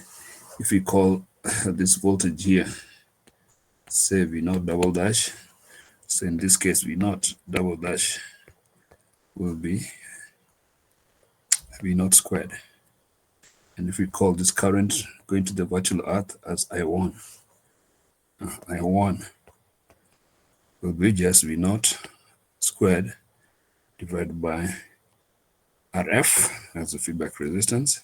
if we call this voltage here, say V0 double dash, so in this case V0 double dash will be V0 squared. And if we call this current going to the virtual earth as I1, I1 will be just V0 squared divided by Rf as the feedback resistance.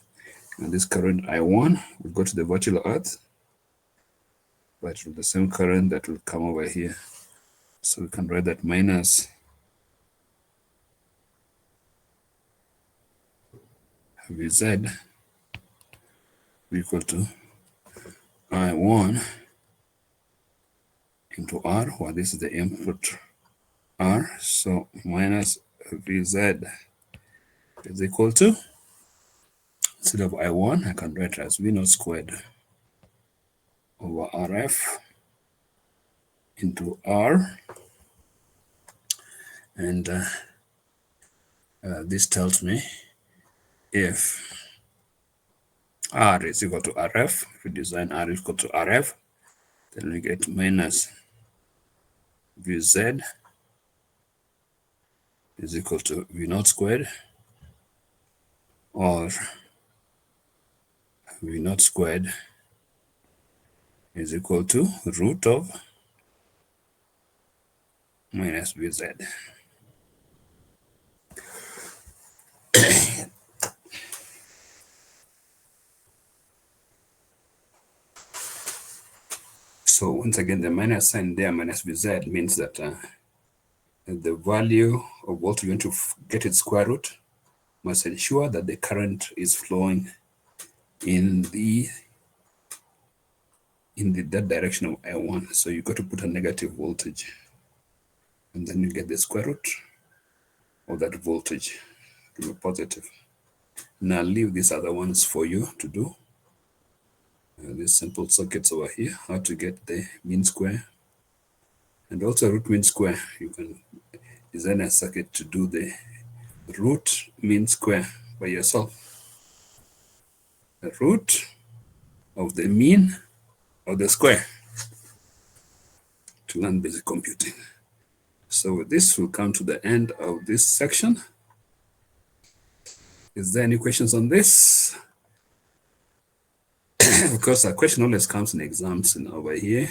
And this current I1 will go to the virtual earth, but with the same current that will come over here. So we can write that minus Vz equal to I1 into R, where this is the input R. So minus Vz is equal to, instead of I1, I can write it as V0 squared over Rf into R. And this tells me if R is equal to Rf, if we design R is equal to Rf, then we get minus Vz is equal to V0 squared, or V0 squared is equal to root of minus Vz. So once again, the minus sign there, minus Vz, means that the value of what you want to get its square root must ensure that the current is flowing in that direction of I1. So you got to put a negative voltage, and then you get the square root of that voltage to be positive. Now I'll leave these other ones for you to do. These simple circuits over here, how to get the mean square and also root mean square. You can design a circuit to do the root mean square by yourself. The root of the mean of the square to learn basic computing. So with this, we'll come to the end of this section. Is there any questions on this? Because a question always comes in exams and over here,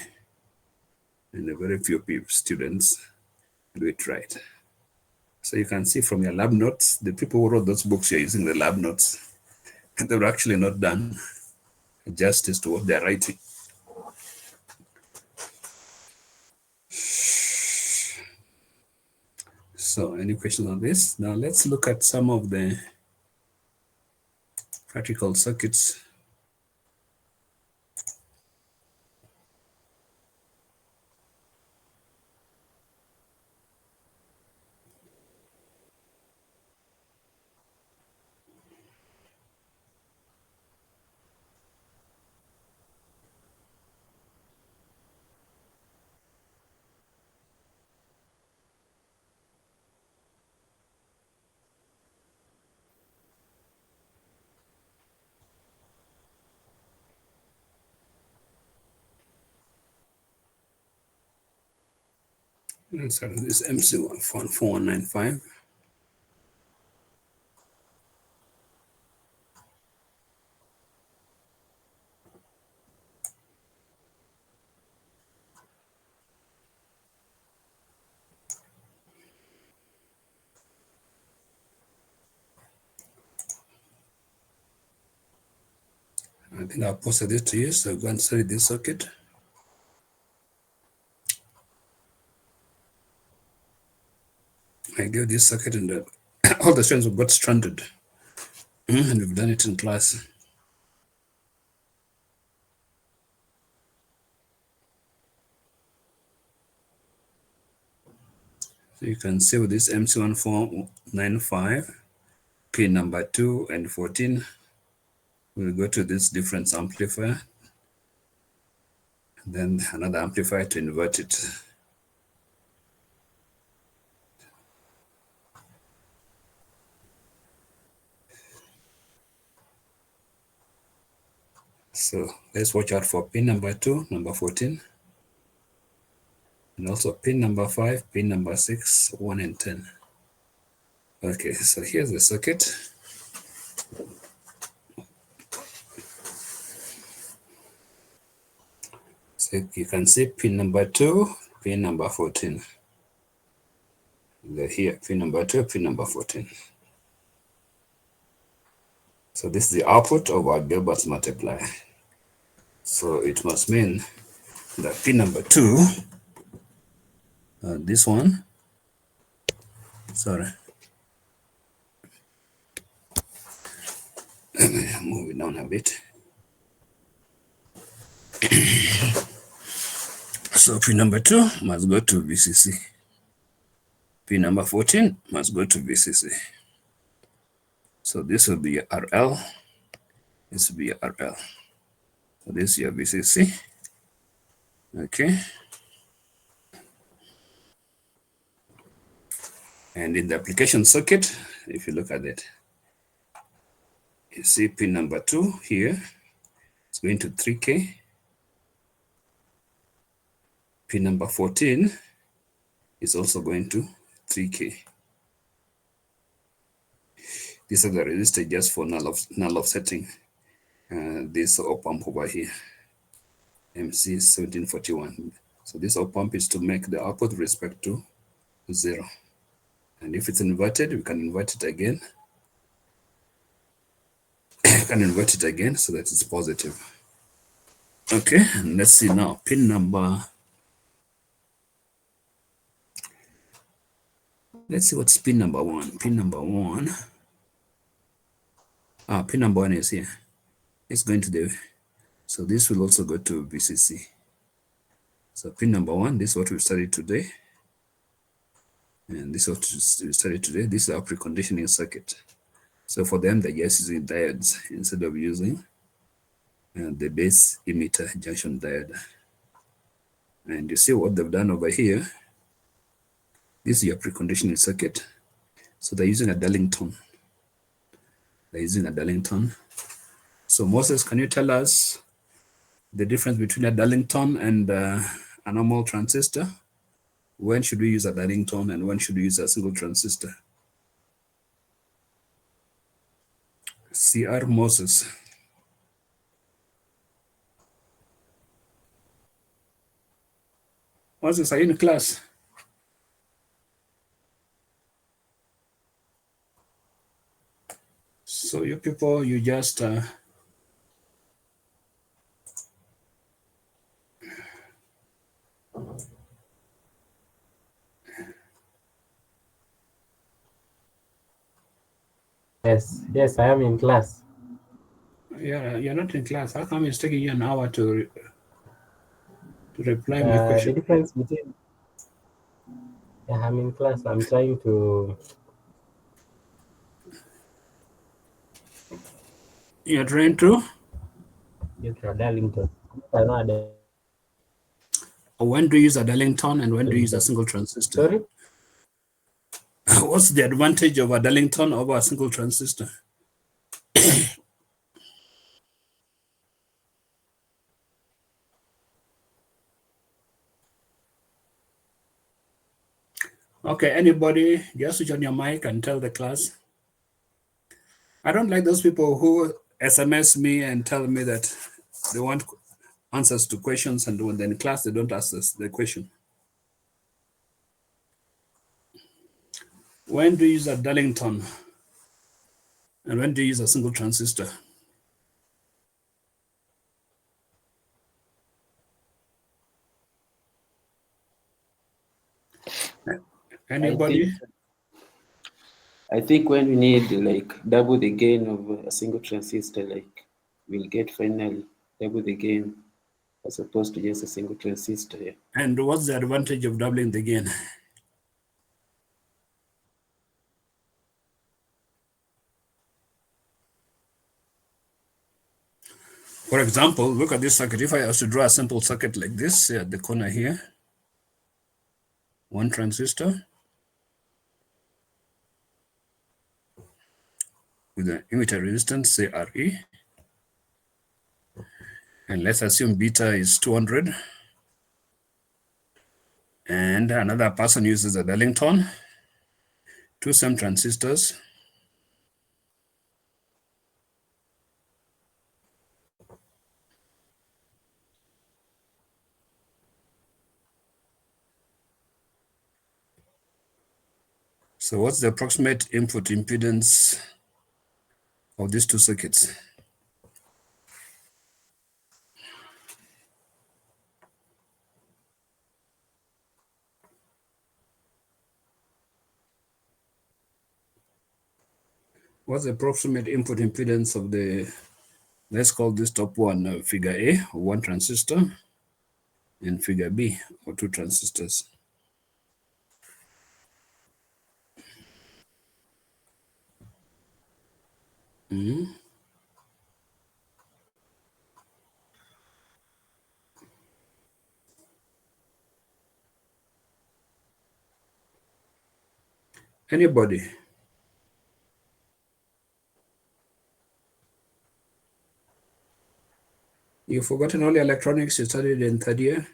and a very few students do it right. So you can see from your lab notes, the people who wrote those books, you're using the lab notes, and they're actually not done justice to what they're writing. So any questions on this? Now let's look at some of the practical circuits. Let's start with this MC4195. I think I posted it to you, so go and study this circuit. I gave this circuit and all the students got stranded. And we've done it in class. So you can see with this MC1495, pin number 2 and 14, we'll go to this difference amplifier, then another amplifier to invert it. So let's watch out for pin number 2, number 14, and also pin number 5, pin number 6, 1 and 10. Okay, so here's the circuit. So you can see pin number 2, pin number 14. Here, pin number 2, pin number 14. So this is the output of our Gilbert's multiplier. So it must mean that pin number 2, this one, sorry, let me move it down a bit. So pin number 2 must go to VCC. Pin number 14 must go to VCC. So this will be RL. This will be RL. So this is your VCC. Okay. And in the application circuit, if you look at it, you see pin number 2 here. It's going to 3K. Pin number 14 is also going to 3K. These are the resistors just for null offsetting. This op amp over here, MC1741. So this op amp is to make the output with respect to 0. And if it's inverted, we can invert it again. Can invert it again so that it's positive. Okay, and let's see now pin number. Let's see what's pin number 1. Pin number 1. Pin number 1 is here. It's going to the. So this will also go to VCC. So pin number 1. This is what we studied today. And this is what we studied today. This is our preconditioning circuit. So for them, they're just using diodes instead of using the base emitter junction diode. And you see what they've done over here. This is your preconditioning circuit. So they're using a Darlington. They're using a Darlington. So Moses, can you tell us the difference between a Darlington and a normal transistor? When should we use a Darlington and when should we use a single transistor? CR Moses. Moses, are you in class? So you people, you just Yes, I am in class. You're not in class. How come it's taking you an hour to reply my question? The difference between I'm in class. I'm trying to. You're trying to? Get a Darlington. When do you use a Darlington and when do you use a single transistor? Sorry? What's the advantage of a Darlington over a single transistor? Okay, anybody, just switch on your mic and tell the class. I don't like those people who SMS me and tell me that they want answers to questions, and when they're in class, they don't ask us the question. When do you use a Darlington? And when do you use a single transistor? Anybody? I think when we need like double the gain of a single transistor, like we'll get finally double the gain as opposed to just a single transistor. Yeah. And what's the advantage of doubling the gain? For example, look at this circuit. If I was to draw a simple circuit like this at the corner here, one transistor with an emitter resistance, say Re, and let's assume beta is 200, and another person uses a Darlington, two same transistors. So what's the approximate input impedance of these two circuits? What's the approximate input impedance of the, let's call this top one figure A, one transistor, and figure B, or two transistors? Anybody? You've forgotten all the electronics you studied in third year?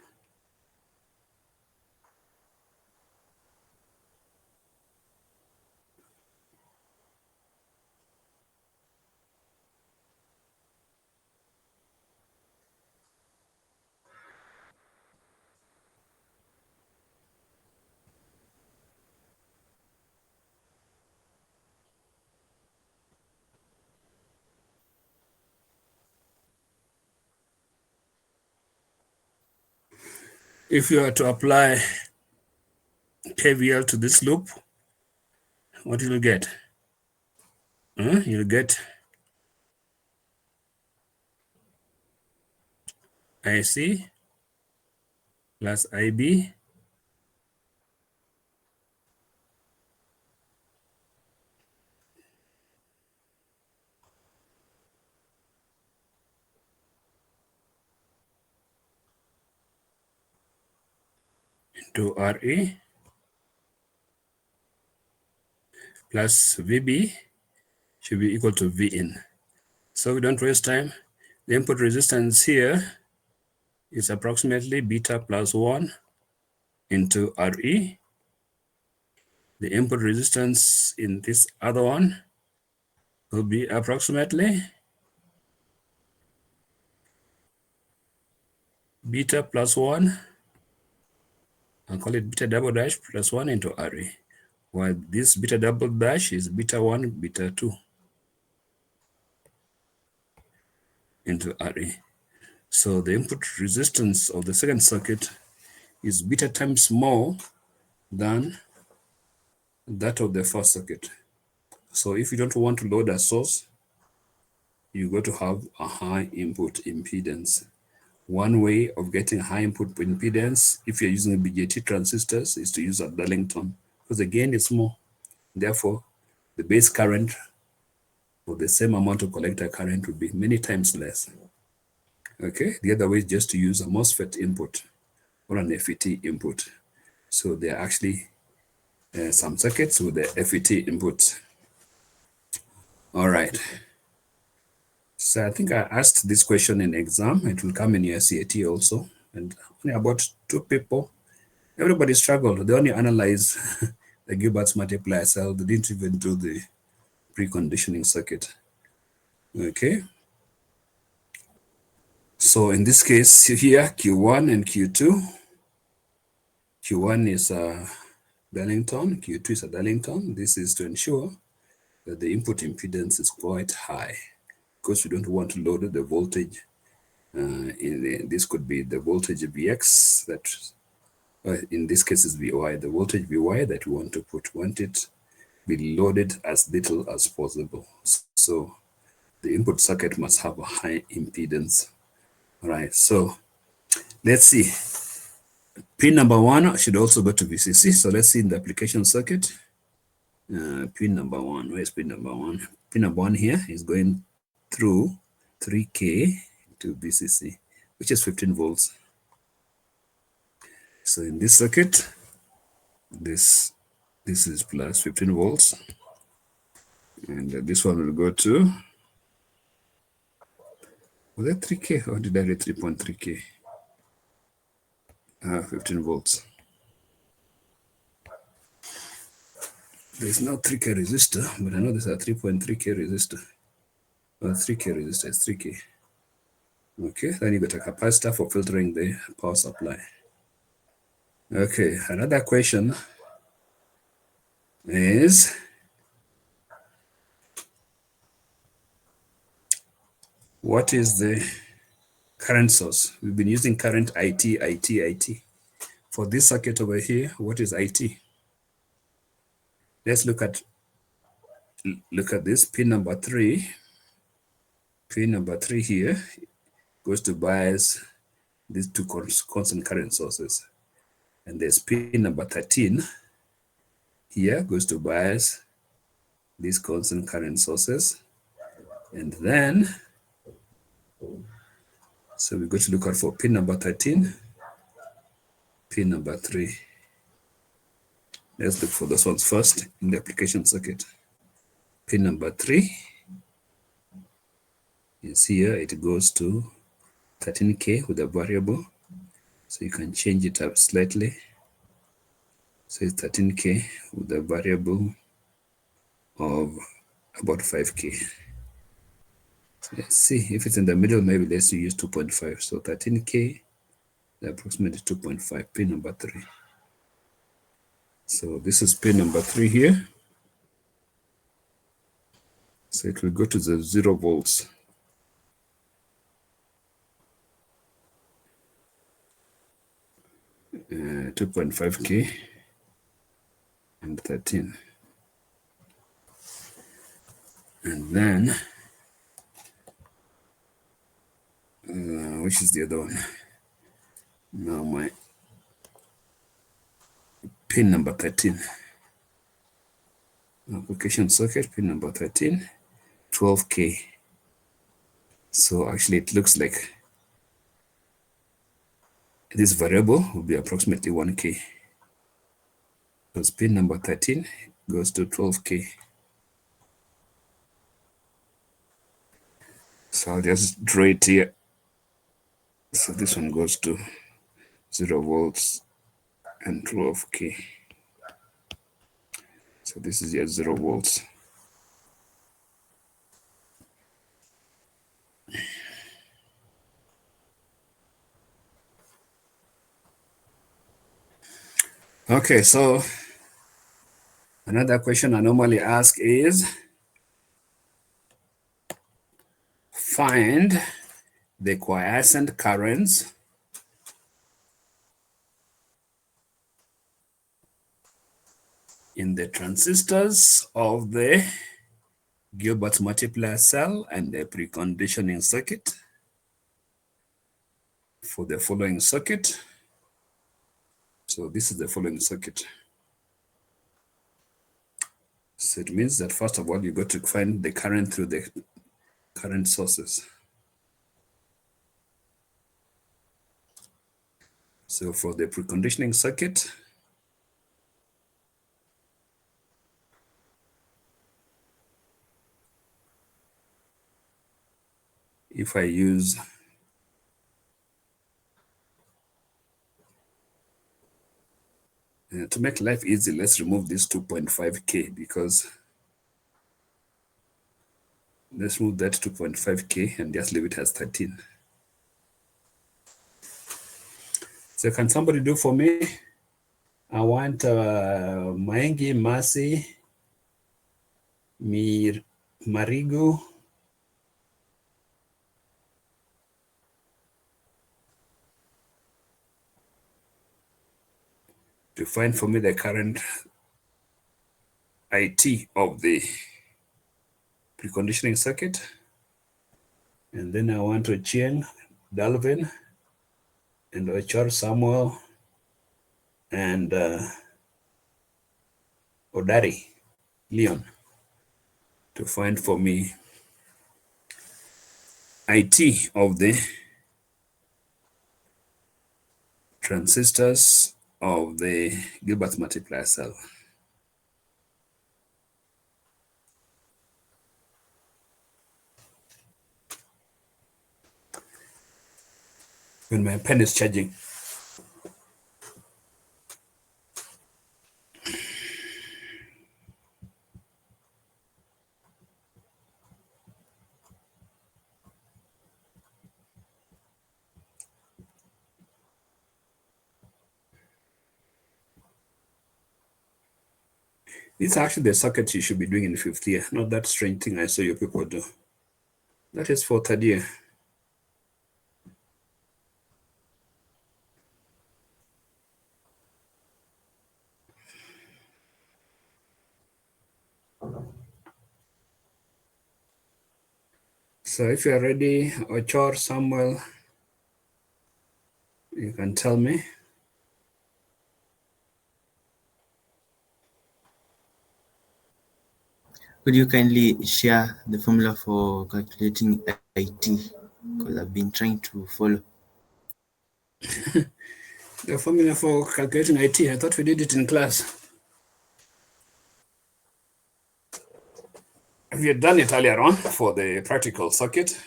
If you are to apply KVL to this loop, what will you get? You'll get IC plus IB into RA plus VB should be equal to Vin. So we don't waste time. The input resistance here is approximately beta plus 1 into Re. The input resistance in this other one will be approximately beta plus 1, I'll call it beta double dash plus 1 into Re, while this beta double dash is beta 1, beta 2 into Re. So the input resistance of the second circuit is beta times more than that of the first circuit. So if you don't want to load a source, you got to have a high input impedance. One way of getting high input impedance, if you're using BJT transistors, is to use a Darlington, because the gain is more. Therefore, the base current for the same amount of collector current would be many times less. Okay, the other way is just to use a MOSFET input or an FET input. So there are actually some circuits with the FET input. All right. So I think I asked this question in exam. It will come in your CAT also. And only about 2 people. Everybody struggled. They only analyze the Gilbert's multiplier cell. They didn't even do the preconditioning circuit. Okay. So in this case here, Q1 and Q2. Q1 is a Darlington, Q2 is a Darlington. This is to ensure that the input impedance is quite high, because we don't want to load the voltage. This could be the voltage Vx that in this case is Vy, the voltage Vy that we want to put, want it be loaded as little as possible. So the input circuit must have a high impedance. All right, so let's see. Pin number 1 should also go to VCC. So let's see in the application circuit. Pin number 1, where's pin number 1? Pin number 1 here is going through 3K to VCC, which is 15 volts. So in this circuit, this is plus 15 volts. And this one will go to, was that 3K or did I read 3.3K? 15 volts. There's no 3K resistor, but I know there's a 3.3K resistor. Or 3K resistor, it's 3K. Okay, then you got a capacitor for filtering the power supply. Okay, another question is, what is the current source? We've been using current IT. For this circuit over here, what is IT? Let's look at this pin number 3. Pin number 3 here goes to bias these two constant current sources. And there's pin number 13 here goes to bias these constant current sources. And then, so we're going to look out for pin number 13, pin number 3. Let's look for those ones first in the application circuit. Pin number 3 is here. It goes to 13K with a variable. So you can change it up slightly. So it's 13K with a variable of about 5K. So let's see if it's in the middle, maybe let's use 2.5. So 13K, approximately 2.5, pin number 3. So this is pin number 3 here. So it will go to the 0 volts. Uh, 2.5K and 13. And then, which is the other one? Now my pin number 13. Application circuit, pin number 13, 12K. So actually it looks like this variable will be approximately 1K. Because pin number 13 goes to 12K. So I'll just draw it here. So this one goes to 0 volts and 12K. So this is your 0 volts. Okay, so another question I normally ask is, find the quiescent currents in the transistors of the Gilbert multiplier cell and the preconditioning circuit for the following circuit. So this is the following circuit. So it means that first of all, you got to find the current through the current sources. So for the preconditioning circuit, if I use to make life easy, let's remove this 2.5K because let's move that 2.5K and just leave it as 13. So can somebody do for me? I want Maingi, Masi, Marigu, to find for me the current IT of the preconditioning circuit. And then I want to Chiang, Dalvin, and Ochor Samuel, and Odari Leon to find for me IT of the transistors of the Gilbert multiplier cell. When my pen is charging. These are actually the circuits you should be doing in fifth year, not that strange thing I saw you people do. That is for third year. So if you are ready, Ochor, Samuel, you can tell me. Could you kindly share the formula for calculating IT? Because I've been trying to follow. The formula for calculating IT, I thought we did it in class. We had done it earlier on for the practical circuit,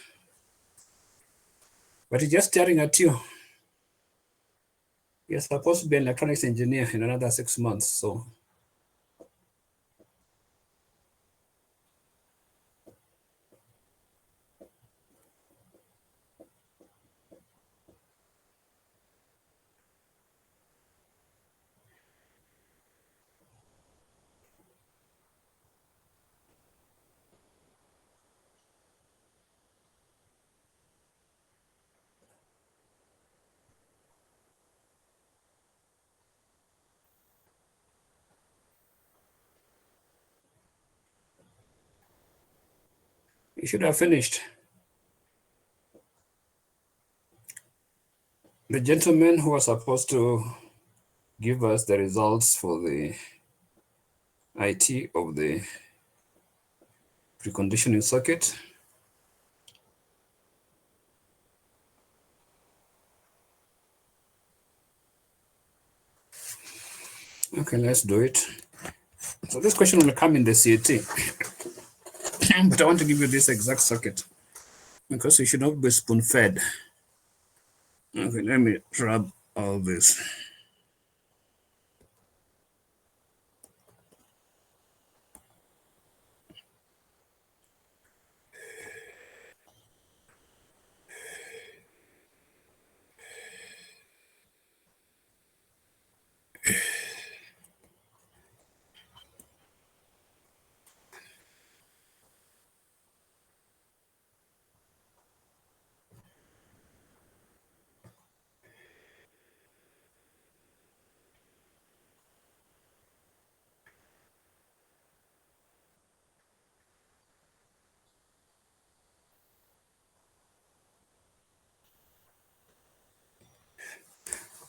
but it's just staring at you. You're supposed to be an electronics engineer in another 6 months, so. You should have finished. The gentleman who was supposed to give us the results for the IT of the preconditioning circuit. Okay, let's do it. So this question will come in the CAT, but I want to give you this exact circuit because you should not be spoon-fed. Okay, let me rub all this.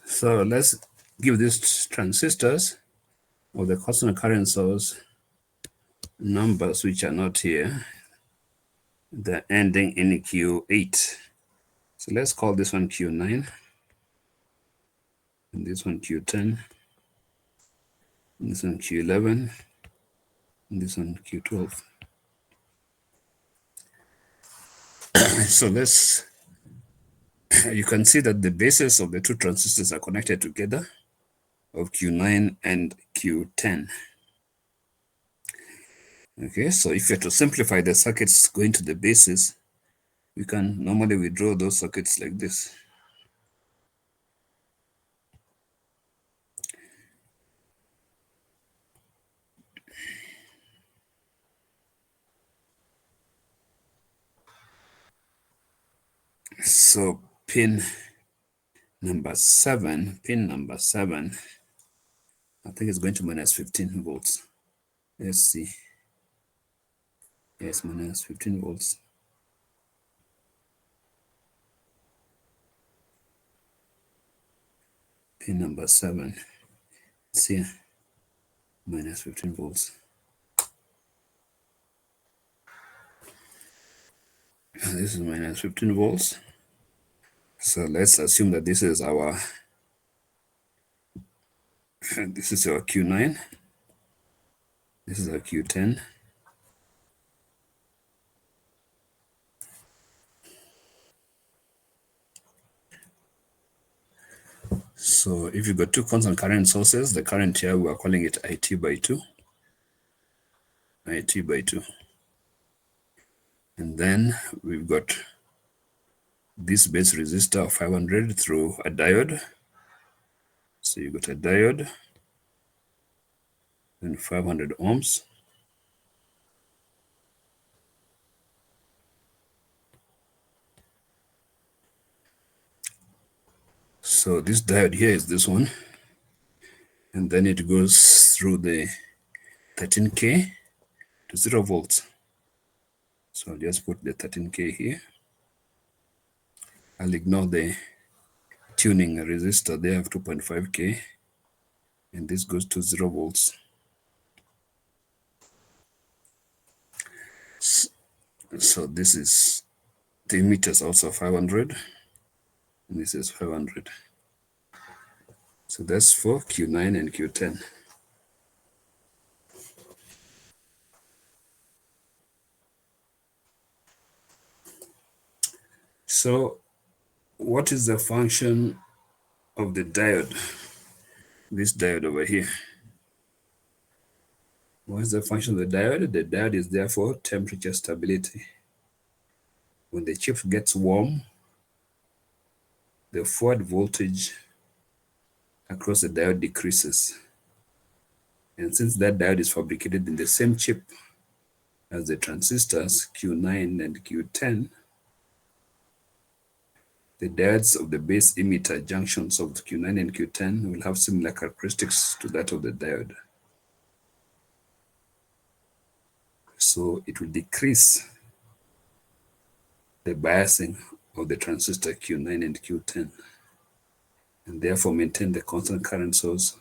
So let's give these transistors or the constant current source numbers which are not here. They're ending in Q8. So let's call this one Q9, and this one Q10, and this one Q11, and this one Q12. So you can see that the bases of the two transistors are connected together of Q9 and Q10. Okay, so if you have to simplify the circuits going to the bases, we can normally withdraw those circuits like this. So pin number 7 I think it's going to minus 15 volts. Let's see. Yes, minus 15 volts. Pin number 7. It's here. Minus 15 volts. And this is minus 15 volts. So let's assume that this is our this is our Q9. This is our Q10. So if you've got two constant current sources, the current here, we are calling it IT by 2. IT by 2. And then we've got this base resistor of 500 through a diode. So you got a diode, then 500 ohms. So this diode here is this one. And then it goes through the 13K to 0 volts. So I'll just put the 13K here. I'll ignore the tuning resistor there of 2.5K. And this goes to 0 volts. So this is the emitters also 500. And this is 500. So that's for Q9 and Q10. So what is the function of the diode? This diode over here. What is the function of the diode? The diode is there for temperature stability. When the chip gets warm, the forward voltage across the diode decreases. And since that diode is fabricated in the same chip as the transistors Q9 and Q10, the diodes of the base emitter junctions of Q9 and Q10 will have similar characteristics to that of the diode. So it will decrease the biasing of the transistor Q9 and Q10, and therefore maintain the constant current source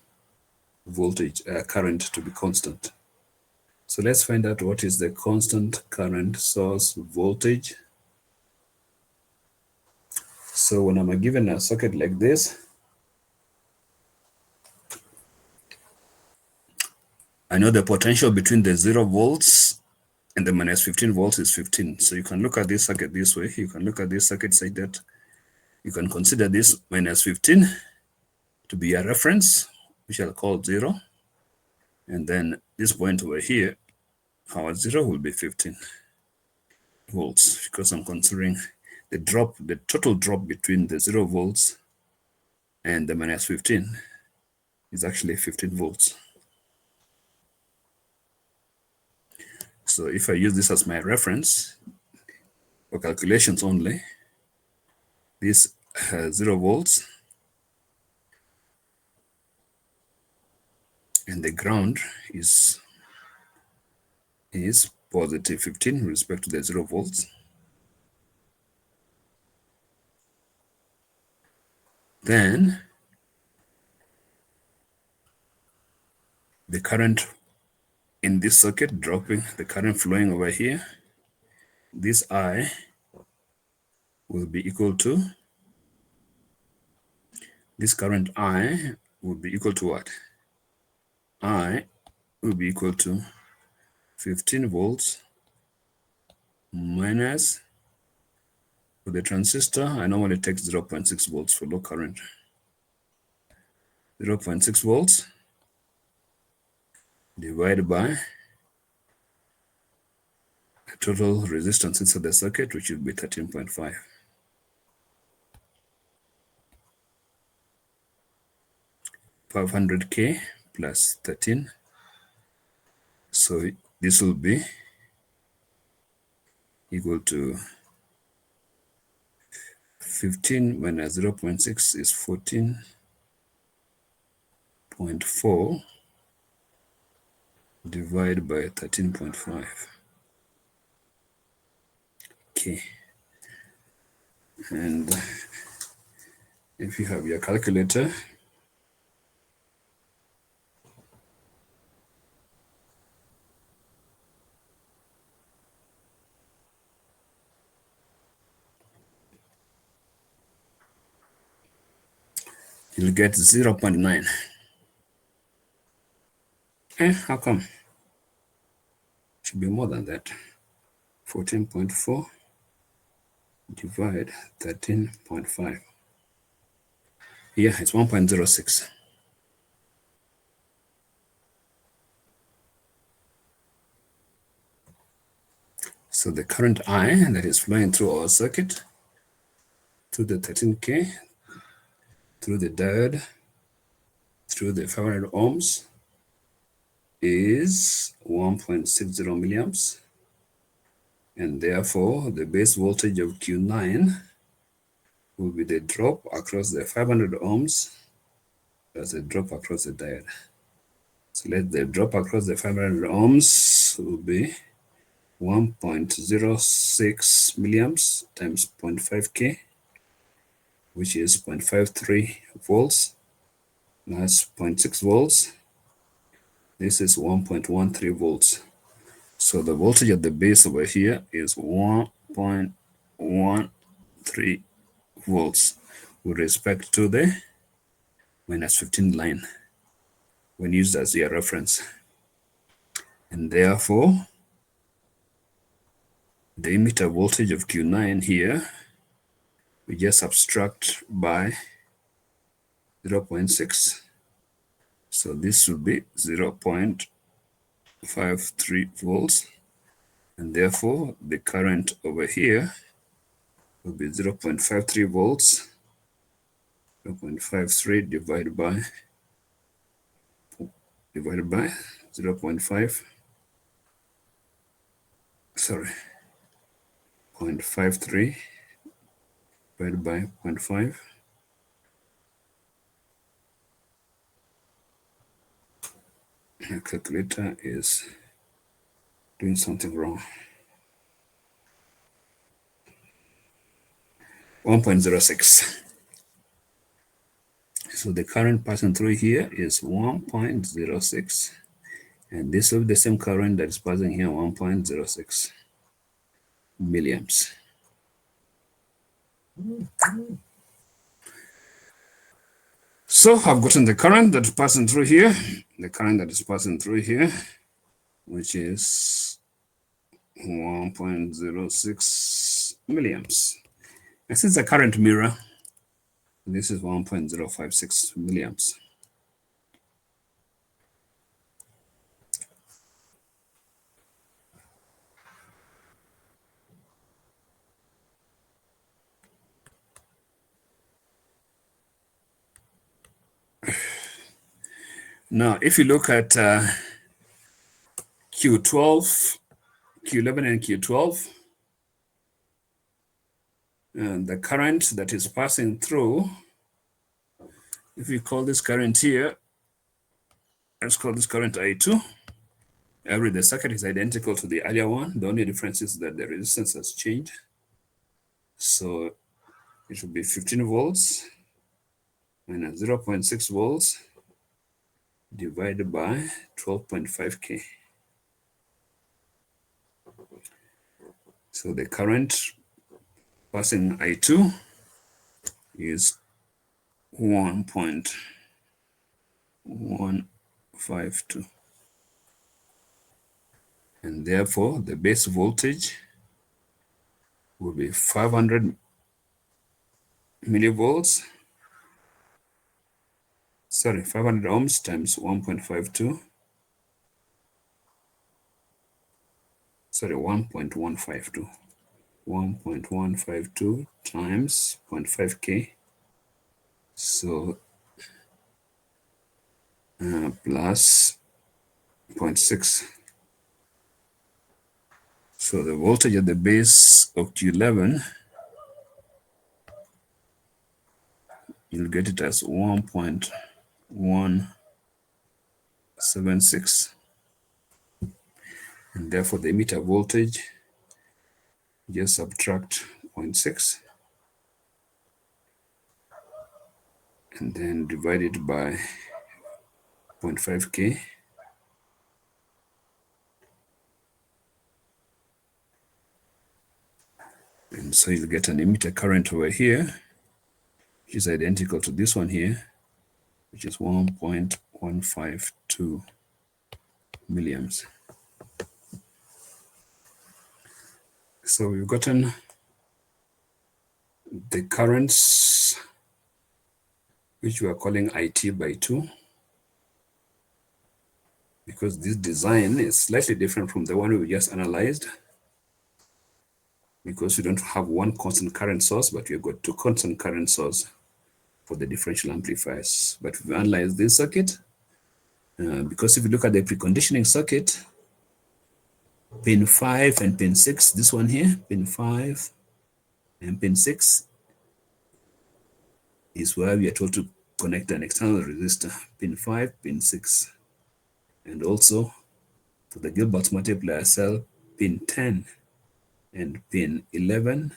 voltage current to be constant. So let's find out what is the constant current source voltage. So when I'm given a circuit like this, I know the potential between the 0 volts and the minus 15 volts is 15. So you can look at this circuit this way. You can look at this circuit say that you can consider this minus 15 to be a reference, which I'll call 0. And then this point over here, our 0 will be 15 volts, because I'm considering the drop, the total drop between the 0 volts and the minus 15 is actually 15 volts. So if I use this as my reference for calculations only, this 0 volts and the ground is positive 15 with respect to the 0 volts. Then the current in this circuit dropping, the current flowing over here, this I will be equal to, this current I will be equal to what? I will be equal to 15 volts minus, for the transistor, I normally take 0.6 volts for low current. 0.6 volts divided by the total resistance inside the circuit, which will be 13.5. $500K plus 13. So this will be equal to 15 minus 0.6 is 14.4 divide by 13.5. Okay. And if you have your calculator, you'll get 0.9. How come? Should be more than that. 14.4 divide 13.5. Yeah, it's 1.06. So the current I that is flowing through our circuit, through the 13K, through the diode, through the 500 ohms, is 1.60 milliamps. And therefore, the base voltage of Q9 will be the drop across the 500 ohms. That's a drop across the diode. So let the drop across the 500 ohms will be 1.06 milliamps times 0.5K, which is 0.53 volts. That's 0.6 volts. This is 1.13 volts. So the voltage at the base over here is 1.13 volts with respect to the minus 15 line when used as your reference. And therefore, the emitter voltage of Q9 here, we just subtract by 0.6. So this will be 0.53 volts. And therefore, the current over here will be 0.53 volts. 0.53 divided by 0.5. Sorry, 0.53 divided by 0.5. My calculator is doing something wrong. 1.06. So the current passing through here is 1.06. And this will be the same current that is passing here, 1.06 milliamps. So I've gotten the current that is passing through here, which is 1.06 milliamps. And since the current mirror, this is 1.056 milliamps. Now, if you look at Q12, Q11 and Q12, and the current that is passing through, if we call this current here, let's call this current I2. The circuit is identical to the earlier one. The only difference is that the resistance has changed. So it should be 15 volts minus 0.6 volts divided by 12.5K. So the current passing I2 is 1.152. And therefore, the base voltage will be 500 millivolts. Sorry, 500 ohms times 1.52. Sorry, 1.152. 1.152 times 0.5K. So plus 0.6. So the voltage at the base of Q11, you'll get it as 1.176. And therefore the emitter voltage, just subtract 0.6 and then divide it by 0.5K. And so you'll get an emitter current over here, which is identical to this one here, which is 1.152 milliamps. So we've gotten the currents, which we are calling IT by 2, because this design is slightly different from the one we just analyzed, because we don't have one constant current source, but we've got two constant current sources for the differential amplifiers. But we've analyzed this circuit, because if you look at the preconditioning circuit, pin 5 and pin 6, this one here, pin 5 and pin 6, is where we are told to connect an external resistor, pin 5, pin 6. And also for the Gilbert multiplier cell, pin 10 and pin 11,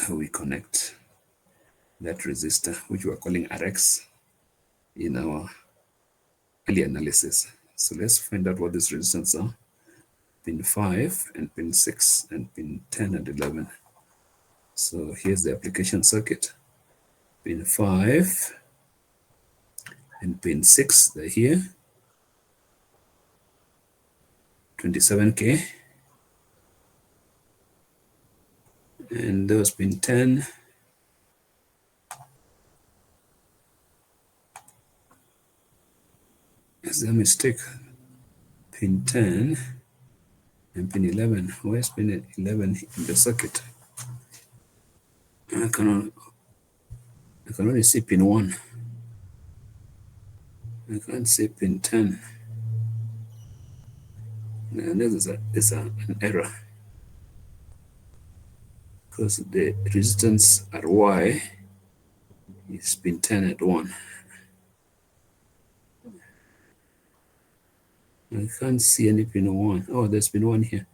we connect that resistor, which we are calling RX in our early analysis. So let's find out what these resistors are. Pin 5 and pin 6 and pin 10 and 11. So here's the application circuit. Pin 5 and pin 6, they're here, 27K. And those pin 10, is there a mistake? Pin 10 and pin 11. Where's pin 11 in the circuit? I can only see pin 1. I can't see pin 10. And there's an error, because the resistance at Y is pin 10 at 1. I can't see any pin 1. Oh, there's pin 1 here.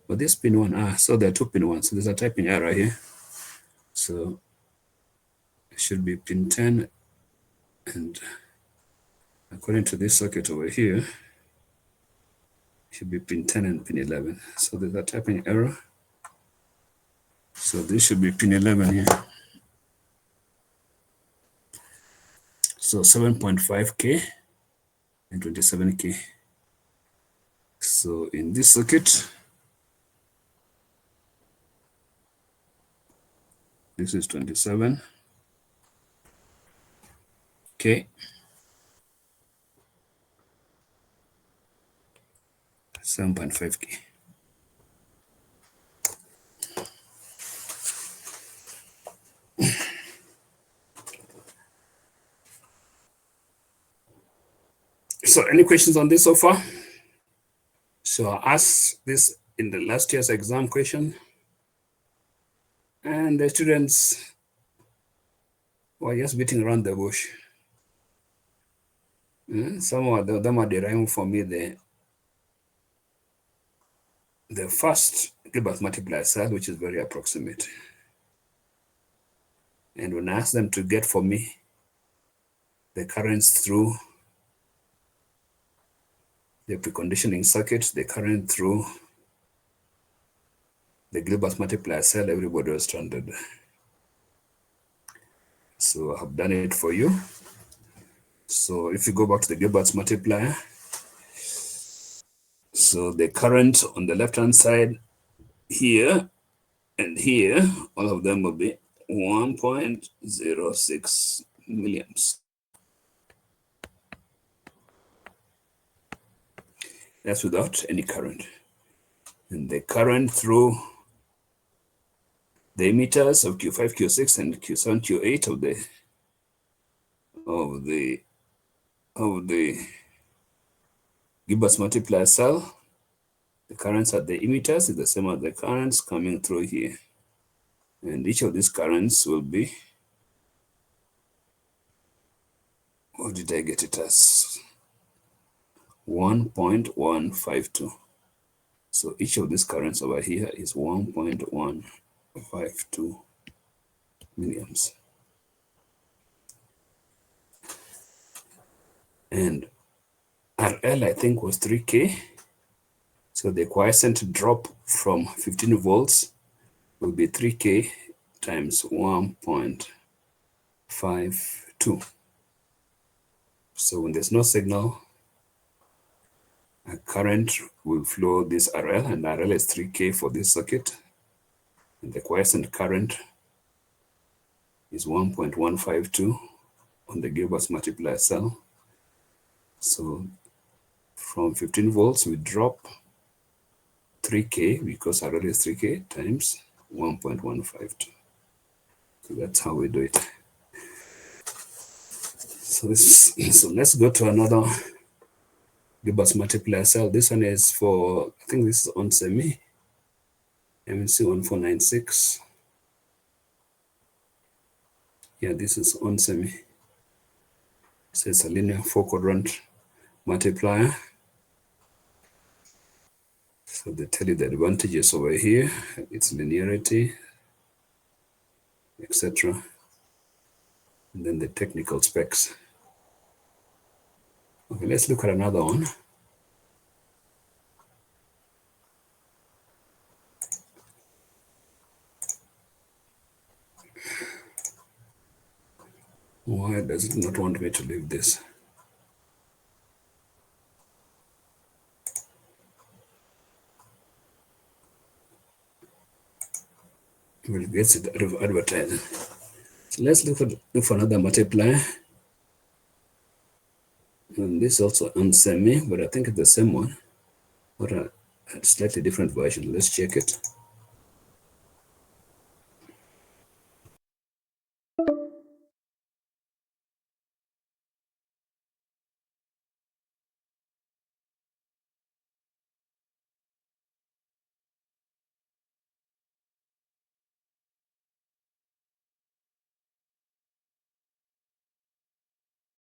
But this pin 1, so there are two pin 1. So there's a typing error here. So it should be pin 10, and according to this circuit over here, it should be pin 10 and pin 11. So there's a typing error. So this should be pin 11 here. So 7.5K and 27K. So in this circuit, this is 27K, 7.5K. So any questions on this so far? So I asked this in the last year's exam question, and the students were just beating around the bush. Some of them are deriving for me the first Gilbert multiplier cell, which is very approximate. And when I ask them to get for me the currents through the preconditioning circuit, the current through the Gilbert multiplier cell, everybody was stranded. So I have done it for you. So if you go back to the Gilbert's multiplier, so the current on the left-hand side here and here, all of them will be 1.06 milliamps. That's without any current. And the current through the emitters of Q5, Q6, and Q7, Q8 of the Gilbert's multiplier cell, the currents at the emitters is the same as the currents coming through here. And each of these currents will be, what did I get it as? 1.152. So each of these currents over here is 1.152 milliamps. And RL, I think, was 3K. So the quiescent drop from 15 volts will be 3K times 1.52. So when there's no signal, a current will flow this RL, and RL is 3K for this circuit. And the quiescent current is 1.152 on the Gilbert's multiplier cell. So from 15 volts, we drop 3K because RL is 3K times 1.152. So that's how we do it. So let's go to another Gilbert's multiplier cell. This one is for, I think this is on semi, MNC1496. Yeah, this is on semi. So it's a linear 4-quadrant multiplier. So they tell you the advantages over here, its linearity, etc. And then the technical specs. Okay, let's look at another one. Why does it not want me to leave this? Well, it gets it advertising. So let's look for another multiplier. And this is also on semi, but I think it's the same one, but a slightly different version. Let's check it.